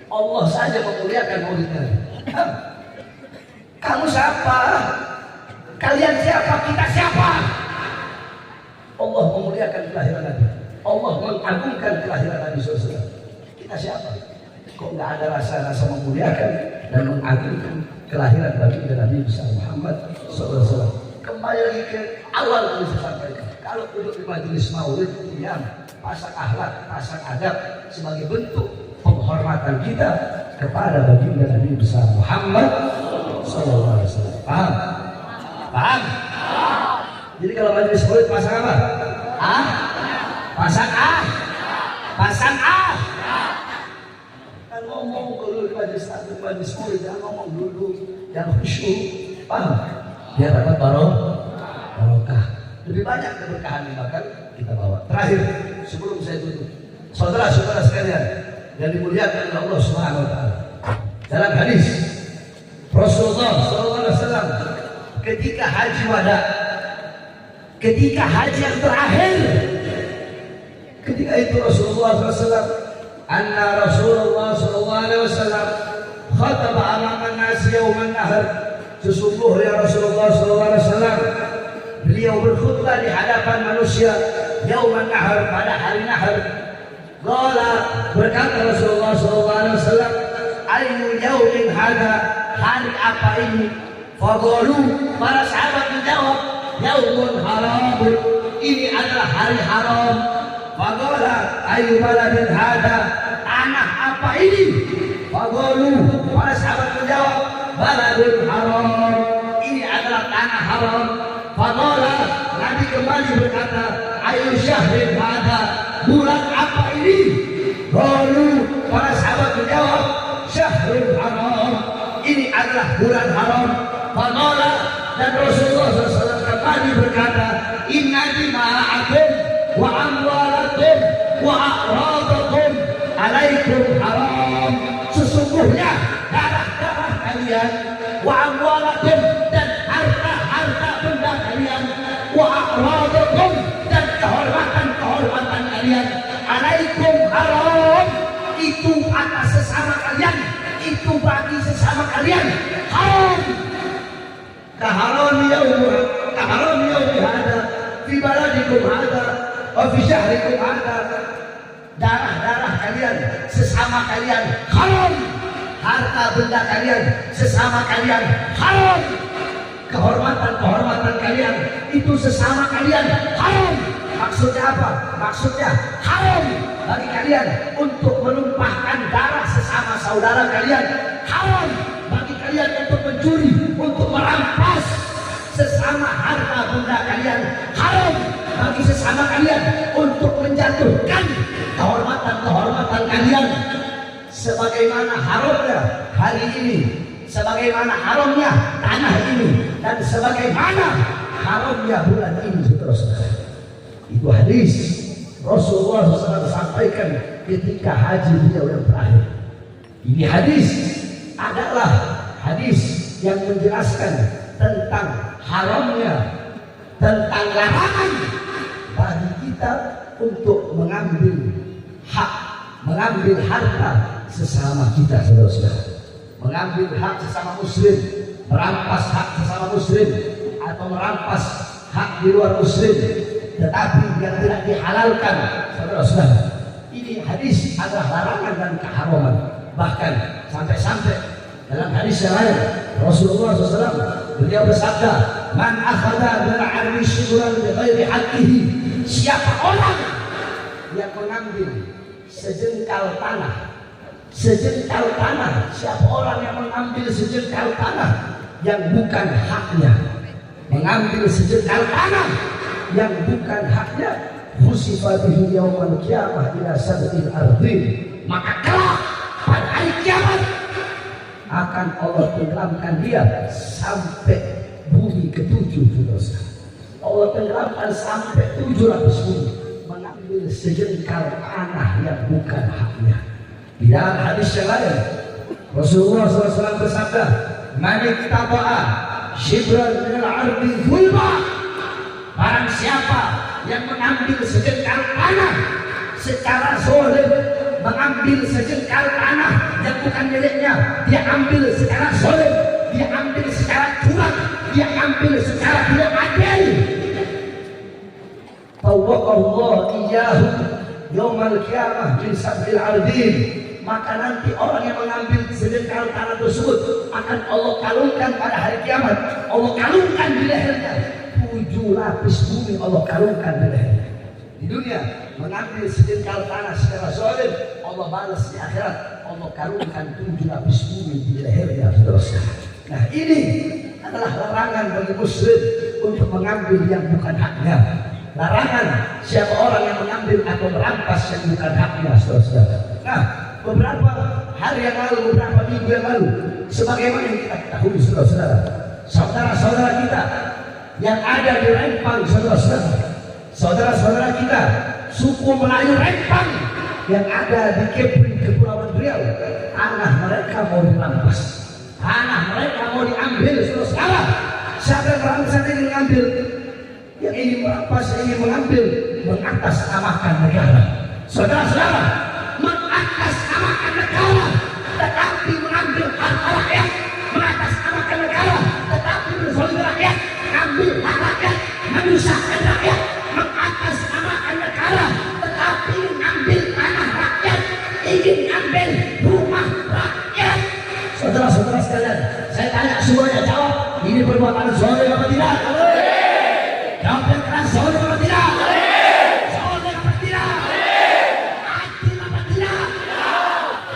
Allah saja memuliakan Maulid Nabi. Kamu siapa? Kalian siapa? Kita siapa? Allah memuliakan kelahiran Nabi. Allah mengagungkan kelahiran Nabi SAW. Kita siapa? Kok nggak ada rasa-rasa memuliakan dan mengagungkan kelahiran baginda Nabi Muhammad SAW? Kembali lagi ke awal yang saya sampaikan. Kalau duduk di majelis maulid, diam, pasang akhlak, pasang adab sebagai bentuk penghormatan kita kepada baginda Nabi Muhammad SAW. Paham? Paham? Jadi kalau majelis maulid pasang apa? Pasang pasang kan ngomong kalau di majelis maulid, jangan ngomong dulu, jangan khusyuk. Paham? Biar dapat barokah. Lebih banyak keberkahan yang bakal kita bawa. Terakhir, sebelum saya tutup, saudara-saudara sekalian yang dimuliakan oleh Allah Subhanahu wa taala. Dalam hadis Rasulullah SAW ketika haji wada, ketika haji yang terakhir, ketika itu Rasulullah SAW, anna Rasulullah SAW khataba amaman nasi yauman nahar, sesungguhnya Rasulullah SAW beliau berkhutbah di hadapan manusia yauman nahar, pada hari nahar. Qala, berkata Rasulullah SAW, ayu yaumin hada, hari apa ini? Faqalu, para sahabat menjawab, yaumun haramun, ini adalah hari haram. Faqala, ayu baladin hada, tanah apa ini? Faqalu, para sahabat menjawab, baladun haram, ini adalah tanah haram. Faqala, Nabi kembali berkata, ayu syahrin hada, bulan apa ini? Qalu, para sahabat menjawab, syahrul haram, ini adalah bulan haram. Faqala, dan Rasulullah SAW kembali berkata, inna dima'akum wa amwalakum wa a'radakum alaikum haram, sesungguhnya darah-darah kalian, wa amwalakum, dan harta-harta benda kalian, wa a'radakum, dan kehormatan-kehormatan kalian, alaikum haram, itu atas sesama kalian, itu bagi sesama kalian haram. Kaharam yaumi hada fi baladikum hada wa fi syahrikum hada, darah-darah kalian sesama kalian haram, harta benda kalian sesama kalian haram, kehormatan-kehormatan kalian itu sesama kalian haram. Maksudnya apa? Maksudnya haram bagi kalian untuk menumpahkan darah sesama saudara kalian, haram bagi kalian untuk mencuri, untuk merampas sesama harta benda kalian. Haram bagi sesama kalian untuk menjatuhkan kehormatan kalian, sebagaimana haramnya hari ini, sebagaimana haramnya tanah ini, dan sebagaimana haramnya bulan ini. Saudara-saudara, itu hadis Rasulullah SAW sampaikan ketika haji beliau yang terakhir. Ini hadis adalah hadis yang menjelaskan tentang haramnya, tentang larangan bagi kita untuk mengambil hak, mengambil harta sesama kita, saudara-saudara. Mengambil hak sesama muslim, merampas hak sesama muslim, atau merampas hak di luar muslim, tetapi yang tidak dihalalkan, saudara-saudara. Ini hadis adalah larangan dan keharaman. Bahkan sampai-sampai dalam hadis yang lain Rasulullah SAW beliau bersabda, "Man akhadha min al-'ardi shibran bi ghairi haqqihi." Siapa orang yang mengambil sejengkal tanah, siapa orang yang mengambil sejengkal tanah yang bukan haknya, mengambil sejengkal tanah yang bukan haknya, khusifa bihi yaumal qiyamah ila sab'il ardi, maka kelak pada hari kiamat akan Allah tenggelamkan dia sampai bumi ketujuh. Allah tenggelamkan sampai 700 bumi, mengambil sejengkal tanah yang bukan haknya. Di dalam hadis yang lain Rasulullah SAW bersabda, "Man ittaba'a shibran min al-ardi zulma." Barang siapa yang mengambil sejengkal tanah secara zalim, mengambil sejengkal tanah yang bukan miliknya, dia ambil secara zalim, dia ambil secara curang, dia ambil secara tidak adil, tawaqallah iyyahu yaumal qiyamah min sab'il ardin, maka nanti orang yang mengambil sejengkal tanah tersebut akan Allah kalungkan pada hari kiamat. Allah kalungkan di lehernya 7 lapis bumi, Allah kalungkan di lehernya. Di dunia mengambil sejengkal tanah secara zalim, Allah balas di akhirat, Allah kalungkan 7 lapis bumi di lehernya. Nah, ini adalah larangan bagi muslim untuk mengambil yang bukan haknya. Larangan siapa orang yang mengambil atau merampas yang bukan haknya, saudara-saudara. Nah, beberapa hari yang lalu, beberapa minggu yang lalu, sebagaimana yang kita ketahui, saudara-saudara, saudara-saudara kita yang ada di Rempang, saudara-saudara kita suku Melayu Rempang yang ada di Kepri, Kepulauan Riau, tanah mereka mau dirampas, tanah mereka mau diambil, saudara. Siapa yang merampas, siapa yang mengambil? Yang ingin merampas, yang ingin mengambil, mengatasnamakan negara, saudara-saudara, mengatasnamakan negara, tetapi mengambil harta rakyat, mengatasnamakan negara, tetapi berzolim rakyat, mengambil hak rakyat, menyusahkan rakyat, mengatasnamakan negara, tetapi mengambil tanah rakyat, ingin ambil rumah rakyat. Saudara-saudara sekalian, saya tanya semuanya, jawab, ini perbuatan zolim apa tidak? Jawab yang keras, zolim apa tidak? Zolim apa tidak? Adil apa tidak?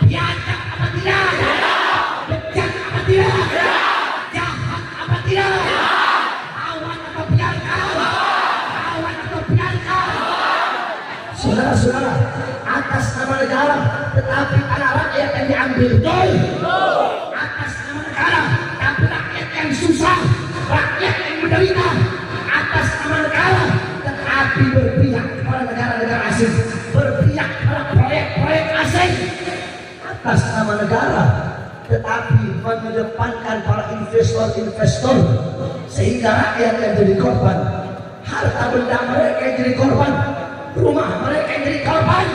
Biadab apa tidak? Bejat apa tidak? Jahat apa tidak? Lawan atau biarkan? Lawan atau biarkan? Saudara-saudara, atas nama negara, tetapi tanah rakyat yang diambil, betul? Atas nama negara, tapi rakyat yang susah, rakyat yang menderita. Atas nama negara, tetapi berpihak kepada negara-negara asing, berpihak kepada proyek-proyek asing. Atas nama negara, tetapi mengedepankan para investor-investor, sehingga rakyat yang jadi korban, harta benda mereka yang jadi korban, rumah mereka yang jadi korban.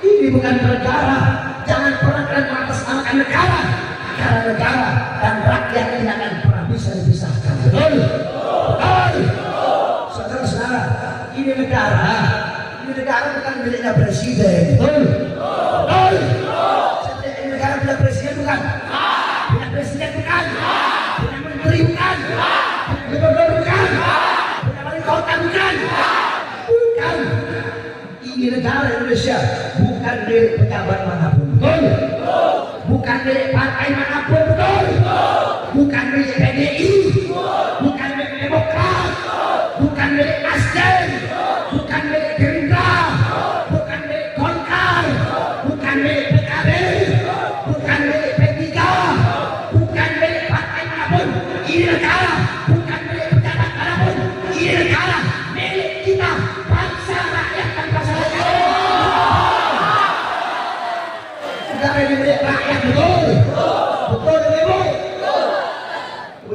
Ini bukan negara. Jangan pernah kalian mengatasnamakan negara, karena negara dan rakyat tidak akan pernah bisa dipisahkan. Betul? Betul? Saudara-saudara, ini negara bukan miliknya presiden. Betul? Betul? Ini negara punya presiden bukan? Punya presiden bukan? Punya menteri bukan? Punya gubernur bukan? Punya wali kota bukan? Bukan. Ini negara Indonesia bukan milik pejabat manapun. Betul? Bukan milik partai manapun. Betul? Bukan bukan milik Nasdem, bukan milik Gerindra, bukan milik Golkar, bukan milik PKB, bukan milik P3, bukan milik partai manapun. Ini negara, bukan milik pejabat manapun. Ini negara milik kita, bangsa, rakyat dan masyarakat. Negara ini milik rakyat, betul? Betul, Ibu?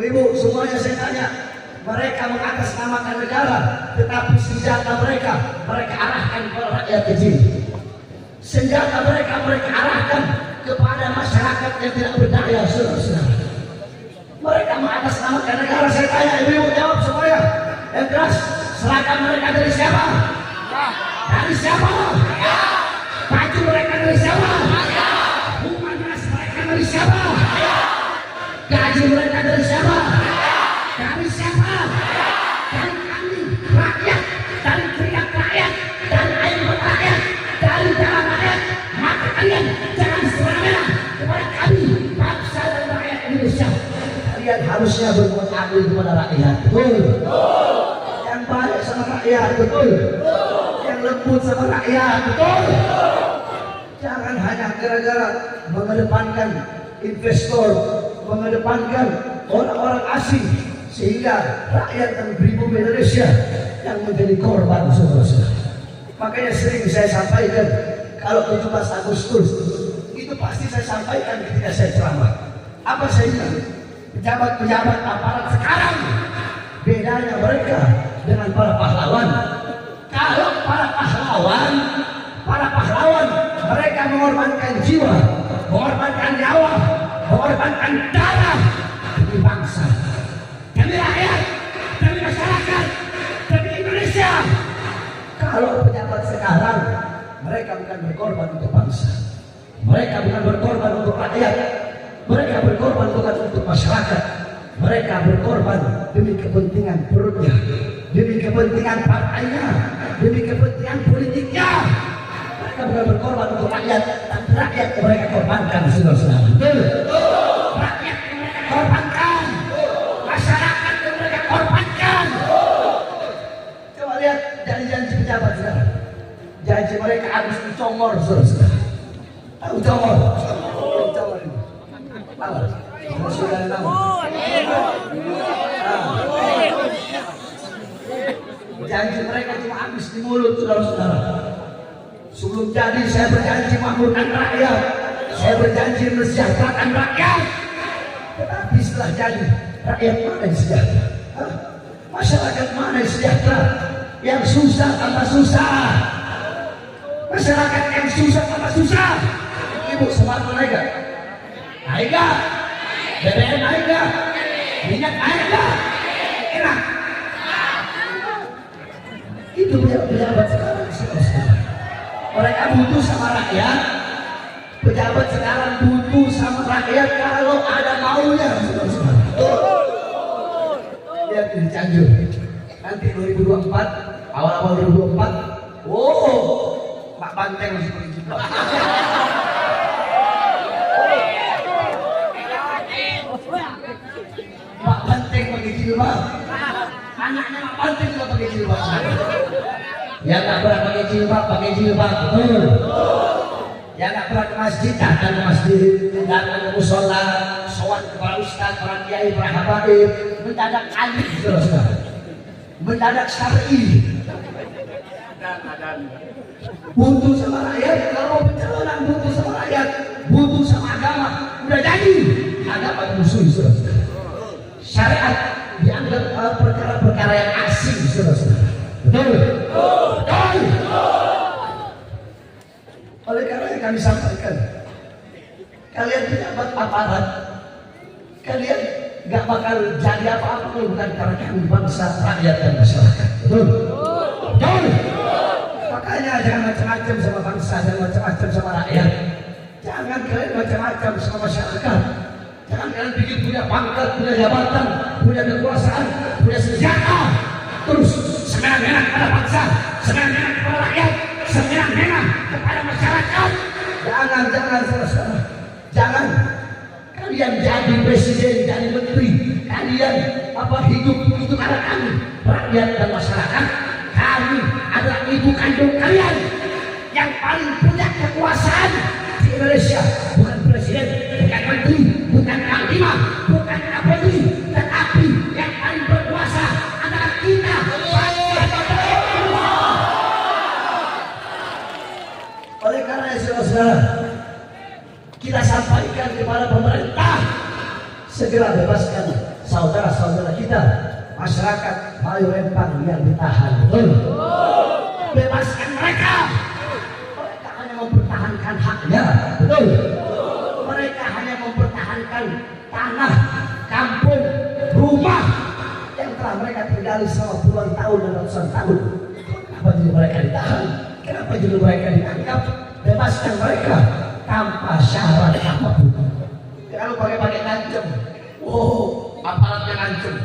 Ibu, semuanya saya tanya. Mereka mengatasnamakan negara, tetapi senjata mereka arahkan kepada rakyat kecil. Senjata mereka arahkan kepada masyarakat yang tidak berdaya, saudara-saudara. Mereka mengatasnamakan negara. Saya tanya, ibu jawab semuanya yang keras. Seragam mereka dari siapa? Dari siapa? Baju mereka dari siapa? Rumah dinas mereka dari siapa? Gaji mereka dari siapa? Dari siapa? Dari kami, rakyat, dari teriak rakyat, dari air mata rakyat, dari darah rakyat. Maka kalian jangan semena-mena kepada kami, bangsa dan rakyat Indonesia. Kalian harusnya berbuat adil kepada rakyat, betul? Yang baik sama rakyat, betul? Yang lembut sama rakyat, betul? Jangan hanya gara-gara mengedepankan investor, mengedepankan orang-orang asing, sehingga rakyat dan pribumi Indonesia yang menjadi korban, saudara-saudara. Makanya sering saya sampaikan, kalau 17 Agustus itu pasti saya sampaikan ketika saya ceramah. Apa saya bilang? Pejabat-pejabat aparat sekarang bedanya mereka dengan para pahlawan. Kalau para pahlawan mereka mengorbankan jiwa, mengorbankan nyawa, mengorbankan darah demi bangsa, demi rakyat, demi masyarakat, demi Indonesia. Kalau pejabat sekarang, mereka bukan berkorban untuk bangsa, mereka bukan berkorban untuk rakyat, mereka berkorban bukan untuk masyarakat, mereka berkorban demi kepentingan perutnya, demi kepentingan partainya, demi kepentingan politiknya. Mereka bukan berkorban untuk rakyat, tapi rakyat mereka korbankan, saudara-saudara. Betul? Rakyat yang mereka korbankan, masyarakat yang mereka korbankan. Coba lihat janji-janji pejabat sekarang. Janji mereka habis dicongor, saudara-saudara. Tahu congor? Congor ini. Tahu? Sudah tahu. Janji mereka cuma habis di mulut, saudara-saudara. Sebelum jadi saya berjanji makmurkan rakyat, saya berjanji mensejahterakan rakyat. Tetapi setelah jadi, rakyat mana yang sejahtera? Masyarakat mana yang sejahtera? Yang susah tambah susah. Masyarakat yang susah tambah susah. Ibu sembako naik gak? Naik gak? BBM naik gak? Minyak naik gak? Enak. Itu pejabat sekarang. Mereka butuh sama rakyat. Pejabat sekarang butuh sama rakyat kalau ada maunya. Lihat di Cianjur. Nanti 2024, awal-awal 2024, Pak Banteng masih pakai jilbab. Pak Banteng pakai jilbab. Anaknya Pak Banteng juga pakai jilbab. Yang nggak pernah pakai jilbab, betul. Yang nggak pernah ke masjid, datang ke masjid, datang ke musola, sowan kepada ustaz, para kiai, para habaib, mendadak alim, saudara. Mendadak syar'i. Butuh sama rakyat, kalau pencalonan butuh sama rakyat, butuh sama agama, udah jadi. Agama musuh, saudara. Syariat dianggap perkara-perkara yang asing, saudara. Betul? Betul. Oleh karena yang kami sampaikan, kalian pejabat aparat, kalian gak bakal jadi apa-apa kalau bukan karena kami bangsa, rakyat dan masyarakat. Betul? Betul. Makanya jangan macam-macam sama bangsa, jangan macam-macam sama rakyat. Jangan kalian macam-macam sama masyarakat. Jangan kalian pikir punya pangkat, punya jabatan, punya kekuasaan, punya senjata, terus semena-mena kepada bangsa, semena-mena kepada rakyat, semena-mena kepada masyarakat. Jangan, saudara-saudara. Jangan. Kalian jadi presiden, jadi menteri, kalian hidup itu karena kami, rakyat rakyat dan masyarakat, kami adalah ibu kandung kalian yang paling punya kekuasaan di Indonesia. Bukan presiden, bukan menteri, bukan panglima, bukan kapolri, tetapi yang paling berkuasa adalah kita. Oleh karena itu, saudara, kita sampaikan kepada pemerintah, segera bebaskan saudara-saudara kita masyarakat Melayu Rempang yang ditahan. Betul? Bebaskan mereka. Mereka hanya mempertahankan haknya. Betul? Mereka hanya mempertahankan tanah, kampung, rumah yang telah mereka tinggali selama puluhan tahun dan ratusan tahun. Kenapa jadi mereka ditahan? Kenapa jadi mereka ditangkap? Bebaskan mereka tanpa syarat apapun. Kalau pakai ngancem, aparatnya ngancem,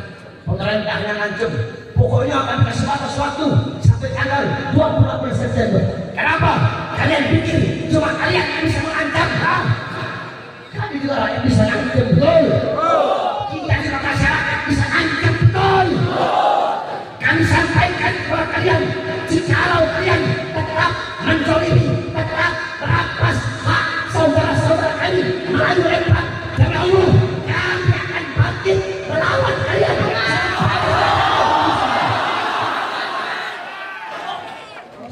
pemerintahnya ngancem, pokoknya akan kasih batas waktu sampai tanggal 28 September. Kenapa? Kalian pikir cuma kalian yang bisa mengancam? Kami juga rakyat bisa ngancem, betul? Kita juga masyarakat bisa ngancem, betul? Kami sampaikan kepada kalian, jikalau kalian tetap menzalimi, tetap merampas hak saudara-saudara kami Melayu Rempang, demi Allah, kami akan bangkit melawan kalian.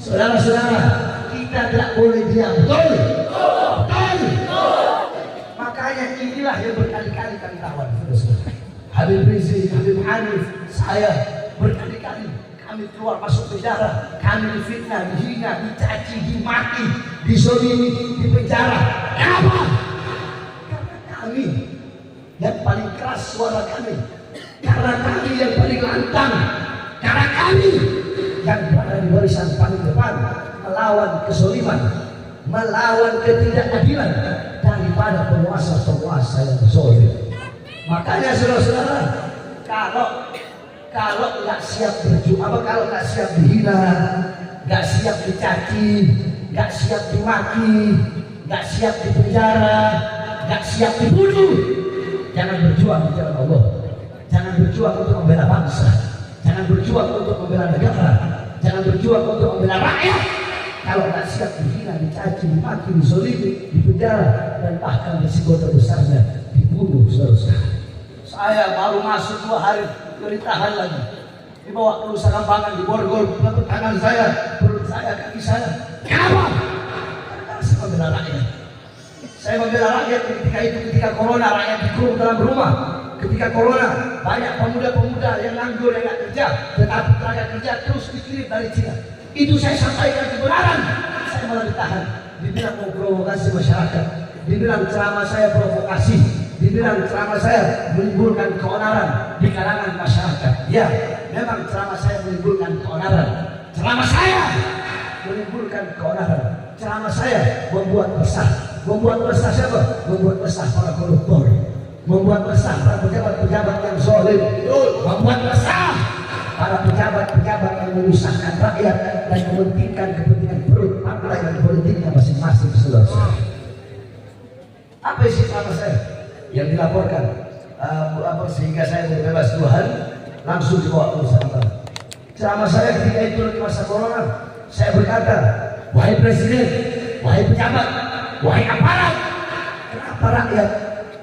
Saudara-saudara, kita tidak boleh diam, betul? Betul? Makanya inilah yang berkali-kali kami lawan. Habib Rizik, Habib Hanif, saya berkali-kali kami keluar masuk penjara, kami difitnah, dihina, dicaci, dimaki, dizolimi, dipenjara. Kenapa? Karena kami yang paling keras suara kami, karena kami yang paling lantang, karena kami yang berada di barisan paling depan melawan kezoliman, melawan ketidakadilan daripada penguasa-penguasa yang zalim. Makanya saudara-saudara, kalau nggak siap berjuang, kalau nggak siap dihina, nggak siap dicaci, nggak siap dimaki, nggak siap dipenjara, nggak siap dibunuh, jangan berjuang di jalan Allah, jangan berjuang untuk membela bangsa, jangan berjuang untuk membela negara, jangan berjuang untuk membela rakyat. Kalau nggak siap dihina, dicaci, dimaki, dizolimi, dipenjara, dan bahkan risiko terbesarnya dibunuh, saudara. Saya baru masuk 2 hari ditahan lagi, dibawa ke Nusa Kambangan, diborgol tangan saya, perut saya, kaki saya. Kenapa? Karena saya membela rakyat. Saya membela rakyat ketika itu, ketika corona, rakyat dikurung dalam rumah. Ketika corona, banyak pemuda-pemuda yang nganggur, yang nggak kerja, tetapi tenaga kerja terus dikirim dari Cina. Itu saya sampaikan kebenaran. Saya malah ditahan, dibilang mau provokasi masyarakat, dibilang ceramah saya provokasi, dibilang ceramah saya menimbulkan keonaran di kalangan masyarakat. Ya, memang ceramah saya menimbulkan keonaran. Ceramah saya menimbulkan keonaran. Ceramah saya membuat resah. Membuat resah siapa? Membuat resah para koruptor. Membuat resah para pejabat-pejabat yang zalim. Membuat resah para pejabat-pejabat yang menyusahkan rakyat dan mementingkan kepentingan perut partai dan politiknya masing-masing. Saudara, apa isi ceramah saya yang dilaporkan sehingga saya bebas 2 hari langsung dibawa ke Nusa Kambangan? Ceramah saya ketika itu lagi masa corona, saya berkata, wahai presiden, wahai pejabat, wahai aparat, kenapa rakyat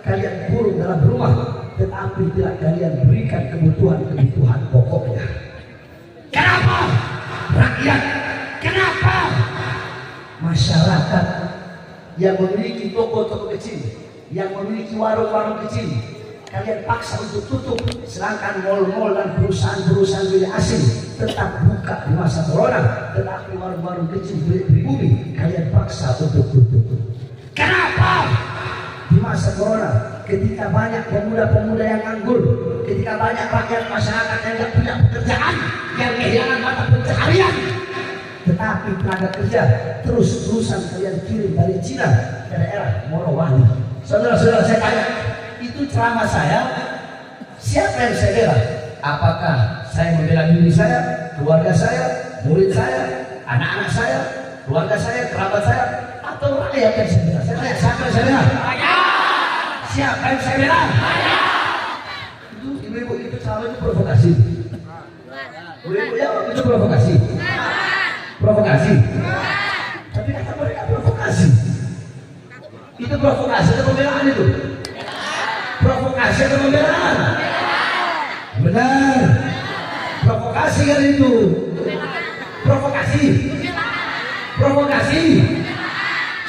kalian kurung dalam rumah tetapi tidak kalian berikan kebutuhan pokoknya? Kenapa rakyat, kenapa masyarakat yang memiliki toko-toko kecil, yang memiliki warung-warung kecil, kalian paksa untuk tutup, sedangkan mal-mal dan perusahaan-perusahaan milik asing tetap buka di masa corona, tetapi warung-warung kecil pribumi kalian paksa untuk tutup? Kenapa? Di masa corona, ketika banyak pemuda-pemuda yang nganggur, ketika banyak rakyat masyarakat yang tidak punya pekerjaan, yang kehilangan mata pencaharian, tetapi tenaga kerja terus-terusan kalian kirim dari Cina ke daerah Morowali. Saudara-saudara, saya tanya, itu ceramah saya, siapa yang saya bela? Apakah saya membela diri saya, keluarga saya, murid saya, anak-anak saya, keluarga saya, kerabat saya, atau rakyat yang saya bela? Saya tanya, siapa yang saya bela? Siapa yang saya bela? Itu ibu-ibu itu ceramah itu provokasi. Boleh jawab, itu provokasi. Provokasi. Tapi kata mereka provokasi. Itu provokasi atau pembelaan itu? Provokasi atau pembelaan? Benar. Provokasi kan itu. Provokasi. Provokasi.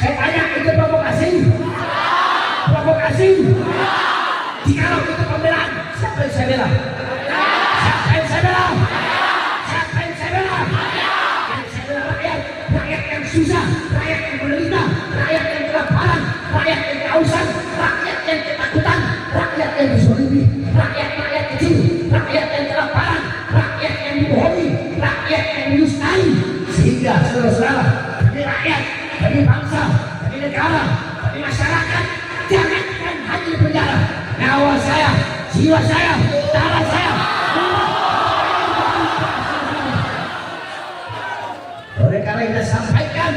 Saya tanya, itu provokasi? Provokasi. Jikalau itu pembelaan, siapa yang saya bela? Siapa yang saya bela? Siapa yang saya bela? Yang saya bela rakyat, rakyat yang susah, rakyat yang menderita, rakyat yang kelaparan, rakyat yang kehausan, rakyat yang ketakutan, rakyat yang dizalimi, rakyat kecil, rakyat yang kelaparan, rakyat yang dibohongi, rakyat yang didustai. Sehingga saudara-saudara, bagi rakyat, bagi bangsa, bagi negara, bagi masyarakat, jangankan hanya di penjara, nyawa saya, jiwa saya, darah saya. Oleh karena kita sampaikan,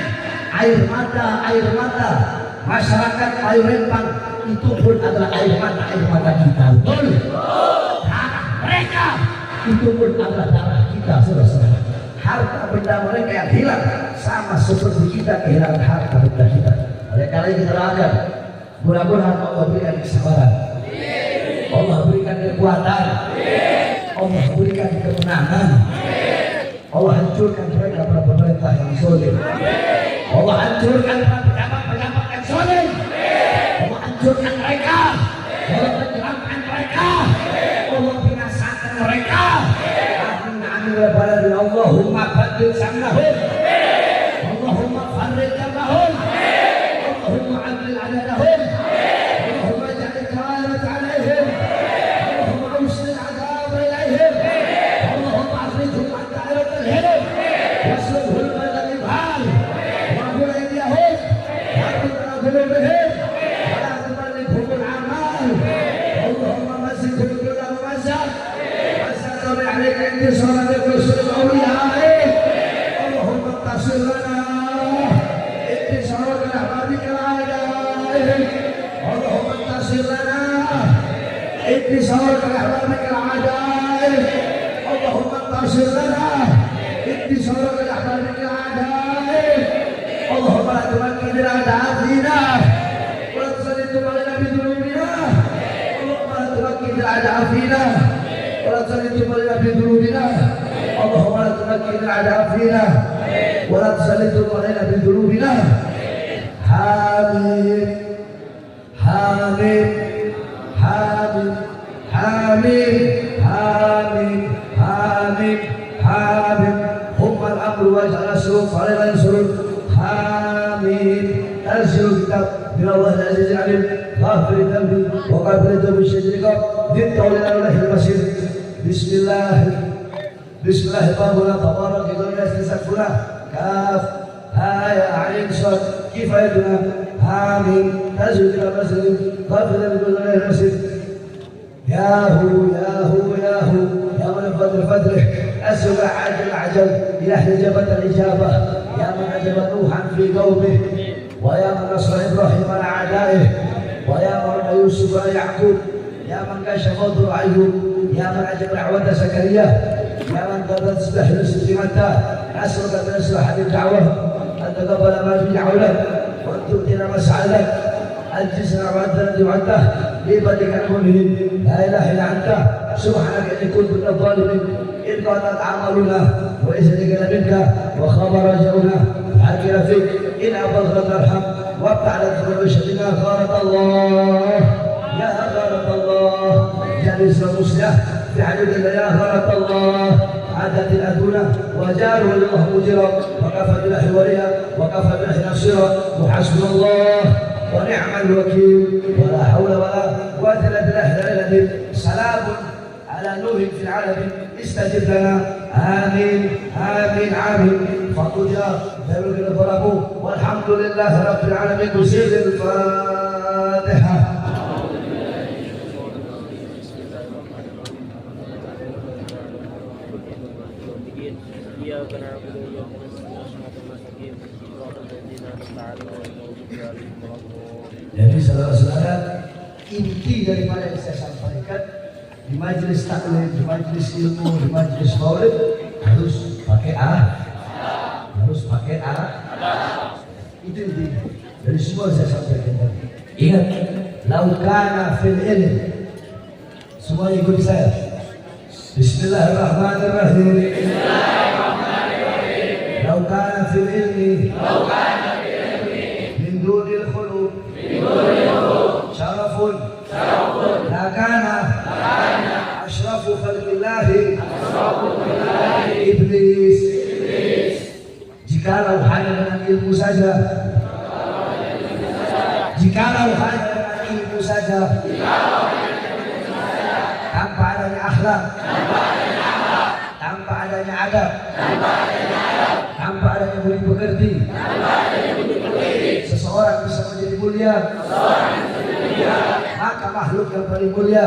air mata masyarakat Ayu Rempang itu pun adalah air mata kita. Betul. Darah mereka itu pun adalah darah kita, saudara-saudara. Harta benda mereka yang hilang sama seperti kita kehilangan harta benda kita. Oleh karena itu kita doakan, mudah-mudahan Allah berikan kesabaran, Allah berikan kekuatan, Allah berikan kemenangan, Allah hancurkan mereka para pemerintah yang zalim, Allah hancurkan para pejabat-pejabat yang zalim, Allah hancurkan mereka, Allah menjeramkan mereka, Allah binasakan mereka. Allahumma badil samnahum, Allahumma farrij jamahum, Allahumma adil adadahum, Allahumma ja'al tawarat alaihim, Allahumma awsil adab ilaihim, Allahumma afrijhum an da'irat al-hilm, waslubhum min al-ibhal, wa'bul aydiyahum, wa'bul qulubihim, wa la tuballighum al-amal, Allahumma masjidhum kulla mumazzaq, wasallallahu alayka intisara lirusul awliya'i, Allahumma tasir lana intisara li'ahbabika al-a'da'i, Allahumma tasir lana intisara li'ahbabika al-a'da'i, Allahumma tasir lana intisara li'ahbabika al-a'da'i, Allahumma la tumakkid al-a'da'a fina wa la tusallitu alaina bidhunubina, Allahumma la tumakkid al-a'da'a fina ولا تسلط علينا بذنوبنا، اللهم لا تمكن الاعداء فينا ولا تسلط علينا بذنوبنا. حامين حامين حامين حامين حامين حامين حامين هم الامر واجعل السلوك علينا ينصرون. حامين تنزل الكتاب من الله العزيز العليم غافر الذنب وقابل التوب الشديد ذي الطول الى الله المسير. بسم الله تبارك ذو يستسقنا كاف ها يا عين صاد كفايتنا. آمين تنزل الى المسجد غافر الذنب وقابل المسير. يا هو يا من فضل فضله أسرع عجل إلى حجبة الإجابة، يا من أجاب نوحا في قومه، ويا من نصر إبراهيم على أعدائه، ويا من رد يوسف على يعقوب، يا من كشف ضر أيوب، يا من أجاب دعوة زكريا، يا من قدرت تسبح يوسف في متى، أسرك بنصر هذه الدعوة، أن تقبل ما في دعوتك وأن تؤتينا مسعدك، الجسر وعدنا وعده لبدك المؤمنين. لا اله الا انت سبحانك اني كنت من الظالمين. ان قضت اعمالنا واذنك منك وخاب رجعنا حكنا فيك ان ابغضت الارحم وابتعدت بشرنا. غارت الله يا غارت الله جالس المسلح في حدود الله. يا غارت الله عادت الأدونة وجاروا الله مجرا وكفى بالله وليا وكفى بالله نصيرا وحسبنا الله ونعم الوكيل ولا حول ولا قوة إلا بالله العلي. سلام على نوح في العالمين استجب لنا. آمين آمين آمين. فقجا ذلك الفرق والحمد لله رب العالمين. بسر الفاتحة. Jadi saudara-saudara, inti daripada yang saya sampaikan di majelis taklim, di majelis ilmu, di majelis maulid, harus pakai arah, harus pakai arah. Itu intinya dari semua saya sampaikan tadi. Ingat, laukana fil ilm. Semua ikut saya. Bismillahirrahmanirrahim. Laukana fil ilmi min dunil khuluq syarafun lakana asyrafu khalqillahi iblis. Jikalau hanya dengan ilmu saja, jikalau hanya dengan ilmu saja, tanpa adanya akhlak, tanpa adanya adab, tanpa adanya budi pekerti, seseorang bisa menjadi mulia, maka makhluk yang paling mulia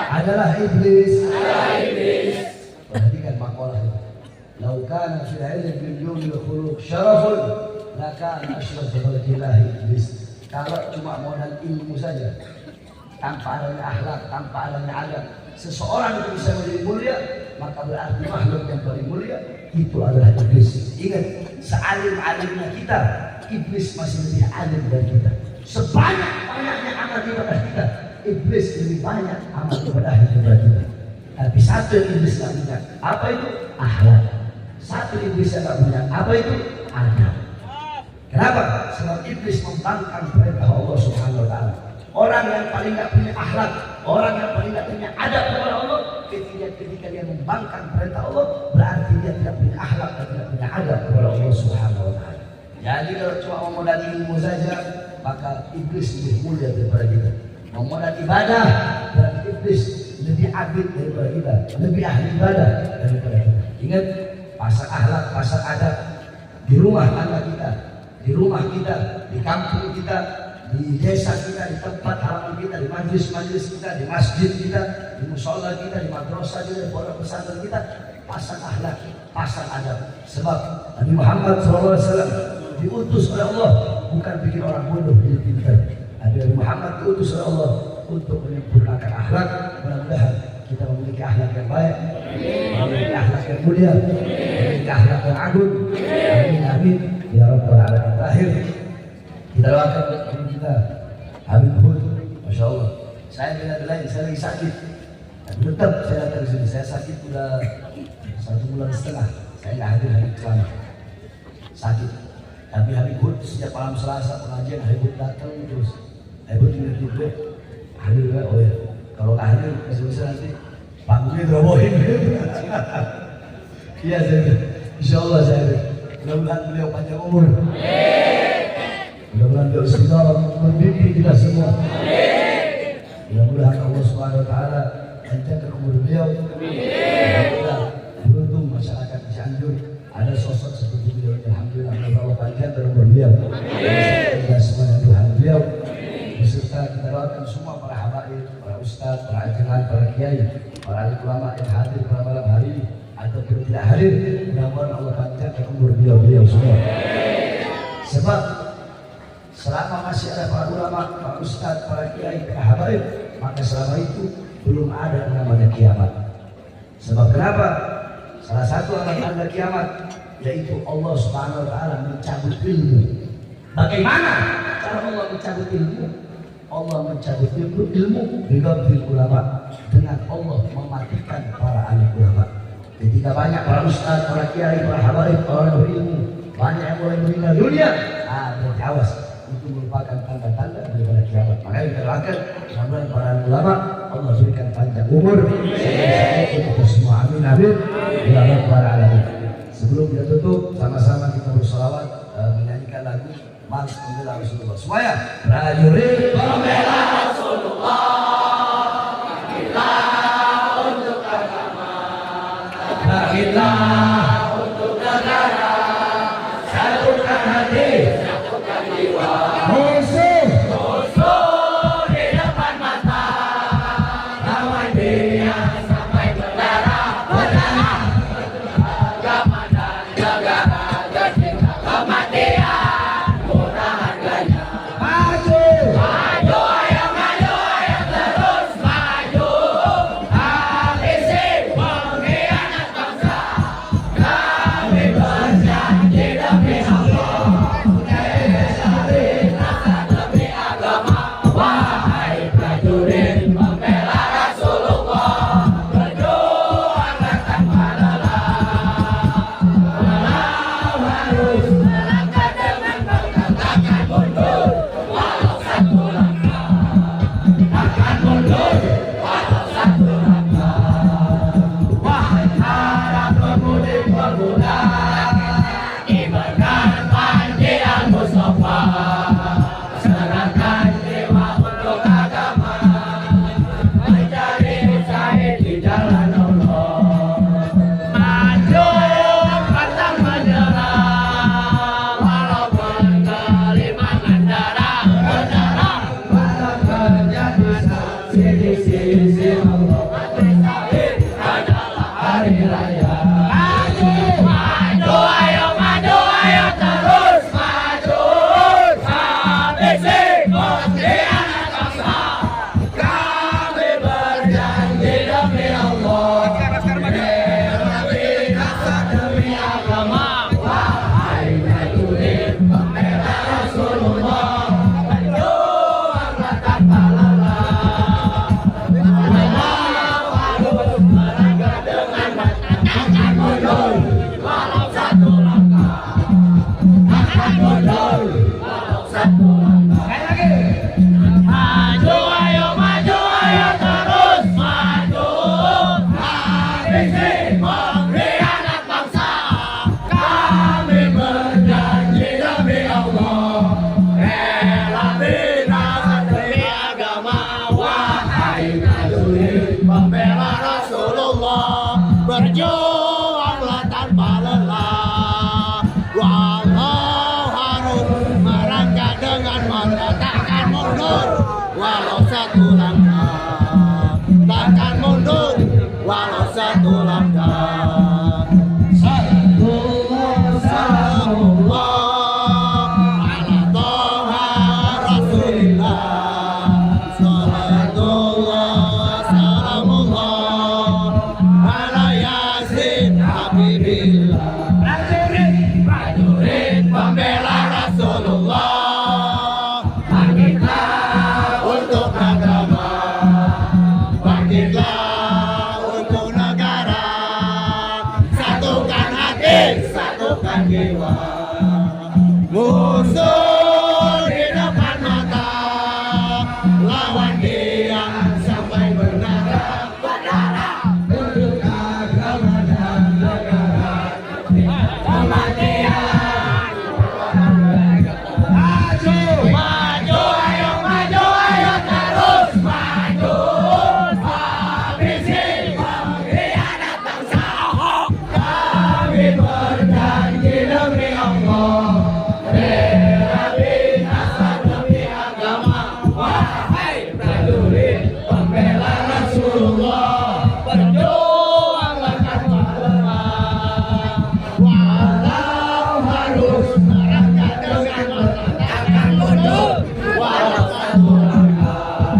adalah iblis. Perhatikan makalah itu. Lau kana fil ilmi min dunil khuluq syarafun lakana asyraf khalqillahi iblis. Kalau cuma modal ilmu saja, tanpa adanya akhlak, tanpa adanya adab, seseorang itu bisa menjadi mulia, maka berarti makhluk yang paling mulia itu adalah iblis. Ingat, sealim-alimnya kita, iblis masih lebih alim dari kita. Sebanyak-banyaknya amal ibadah kita, iblis lebih banyak amal ibadah daripada kita. Tapi satu yang iblis tidak punya, apa itu? Akhlak. Satu iblis yang tidak punya, apa itu? Adab. Kenapa? Sebab iblis membangkang perintah Allah Subhanahu Wa Taala. Orang yang paling tidak punya akhlak, orang yang paling tidak punya adab kepada Allah, ketika dia membangkang perintah Allah, berarti dia tidak punya akhlak dan tidak punya adab kepada Allah Subhanahu Wa Taala. Jadi kalau cuma memodal ilmu saja, maka iblis lebih mulia daripada kita. Memodal ibadah, berarti iblis lebih abid daripada kita, lebih ahli ibadah daripada kita. Ingat, pasang akhlak, pasang adab di rumah tangga kita, di rumah kita, di kampung kita, di desa kita, di tempat halaman kita, di majlis-majlis kita, di masjid kita, di musola kita, di madrasah kita, di pondok pesantren kita, pasang akhlak, pasang adab. Sebab Nabi Muhammad SAW diutus oleh Allah bukan bikin orang bodoh jadi pintar. Nabi Muhammad diutus oleh Allah untuk menyempurnakan akhlak. Mudah-mudahan kita memiliki akhlak yang baik, memiliki akhlak yang mulia, memiliki akhlak yang agung. Amin amin ya rabbal alamin. Terakhir kita doakan guru kita Habib Hud, masya Allah. Saya tidak lain, saya lagi sakit. Tapi tetap saya datang ke sini. Saya sakit sudah 1,5 bulan. Saya nggak hadir hari selama sakit. Tapi Habib Hud sejak malam Selasa pengajian Habib Hud datang terus. Habib Hud tidur hadir juga. Oh ya, kalau nggak hadir bisa nanti panggungnya dirobohin. Iya saya, insya Allah saya. Mudah-mudahan beliau panjang umur. Mudah-mudahan beliau istiqamah membimbing kita semua. Mudah-mudahan Allah Subhanahu Wa Taala panjangkan umur beliau. Alhamdulillah, beruntung masyarakat Cianjur ada sosok seperti beliau. Alhamdulillah, Allah panjangkan umur beliau. Kita semua yang Tuhan beliau. Beserta kita doakan semua para habaib, para ustaz, para ajaran, para kiai, para ulama yang hadir pada malam hari ini ataupun tidak hadir. Mudah-mudahan Allah panjangkan umur beliau semua. Sebab selama masih ada para ulama, para ustaz, para kiai, para habaib, maka selama itu belum ada namanya kiamat. Sebab kenapa? Salah satu tanda kiamat yaitu Allah Subhanahu Wa Taala mencabut ilmu. Bagaimana cara Allah mencabut ilmu? Allah mencabut ilmu dengan ulama, dengan Allah mematikan para alim ulama. Ketika banyak para ustaz, para kiai, para habaib, para berilmu, banyak yang mulai meninggal dunia, berarti awas, itu merupakan tanda-tanda daripada kiamat. Makanya kita doakan mudah-mudahan para ulama Allah berikan panjang umur untuk semua. Amin amin ya rabbal alamin. Sebelum kita tutup, sama-sama kita bersolawat menyanyikan lagu Mars Pembela Rasulullah. Semuanya prajurit pembela Rasulullah, kita untuk agama, kita untuk negara, satukan hati, satukan jiwa. Musuh di depan mata, lawan dia sampai berdarah, agama dan negara, ketika kematian. Habisi pengkhianat bangsa. Kami berjanji demi Allah, rela binasa demi agama. Wahai prajurit pembela Rasulullah, berjuanglah tanpa lelah. Walau harus merangkak dengan mata, takkan mundur walau satu langkah. Takkan mundur walau satu langkah. Sallallahu ala Toha Rasulillah. Salatullah salamullah ala Yasin Habibillah. Prajurit pembela Rasulullah, bangkitlah untuk agama, bangkitlah untuk negara. Satukan hati, satukan jiwa. Musuh di depan mata, lawan dia sampai berdarah. Untuk agama dan negara. Kematian maju, maju, ayo maju, ayo terus maju. Habisi pengkhianat bangsa. Kami berjanji demi Allah, rela binasa demi agama. Wahai prajurit pembela Rasulullah, berjuanglah tanpa lelah. Walau harus merangkak dengan mata, takkan mundur walau satu langkah.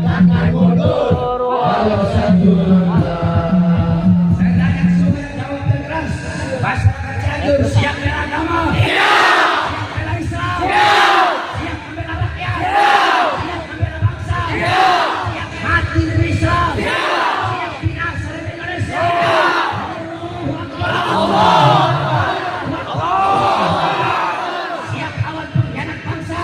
Takkan mundur walau satu langkah. Saya tanya semua jawab yang keras. Masyarakat Cianjur siap beragama? Siap membela Islam? Siap membela rakyat? Siap membela bangsa? Siap mati demi Islam? Siap binasa demi Indonesia? Siap lawan pengkhianat bangsa?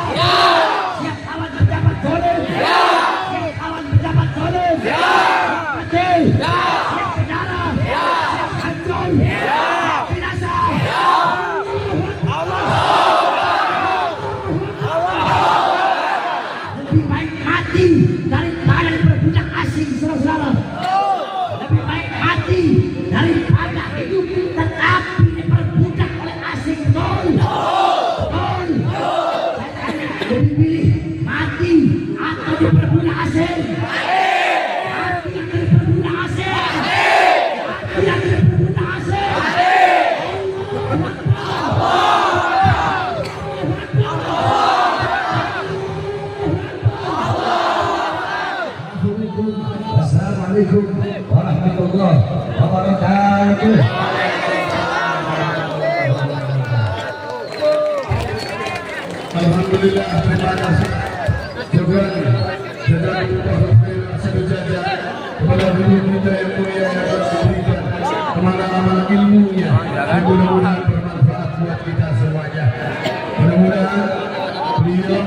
Siap lawan pejabat zalim? Siap lawan pejabat zalim? Siap mati? Siap berdarah? Siap hancur? Siap binasa? Lebih baik mati daripada diperbudak asing, saudara-saudara. Lebih baik mati daripada hidup tetapi diperbudak oleh asing. Betul? Betul? Saya tanya, lebih pilih mati atau diperbudak asing? Mati atau diperbudak asing? Mati atau diperbudak asing? Assalamualaikum warahmatullahi wabarakatuh. Alhamdulillah, terima kasih juga jajaran sejajar kepada guru kita yang mulia yang diberikan amanah-amanah ilmunya, mudah-mudahan bermanfaat buat kita semuanya. Mudah-mudahan beliau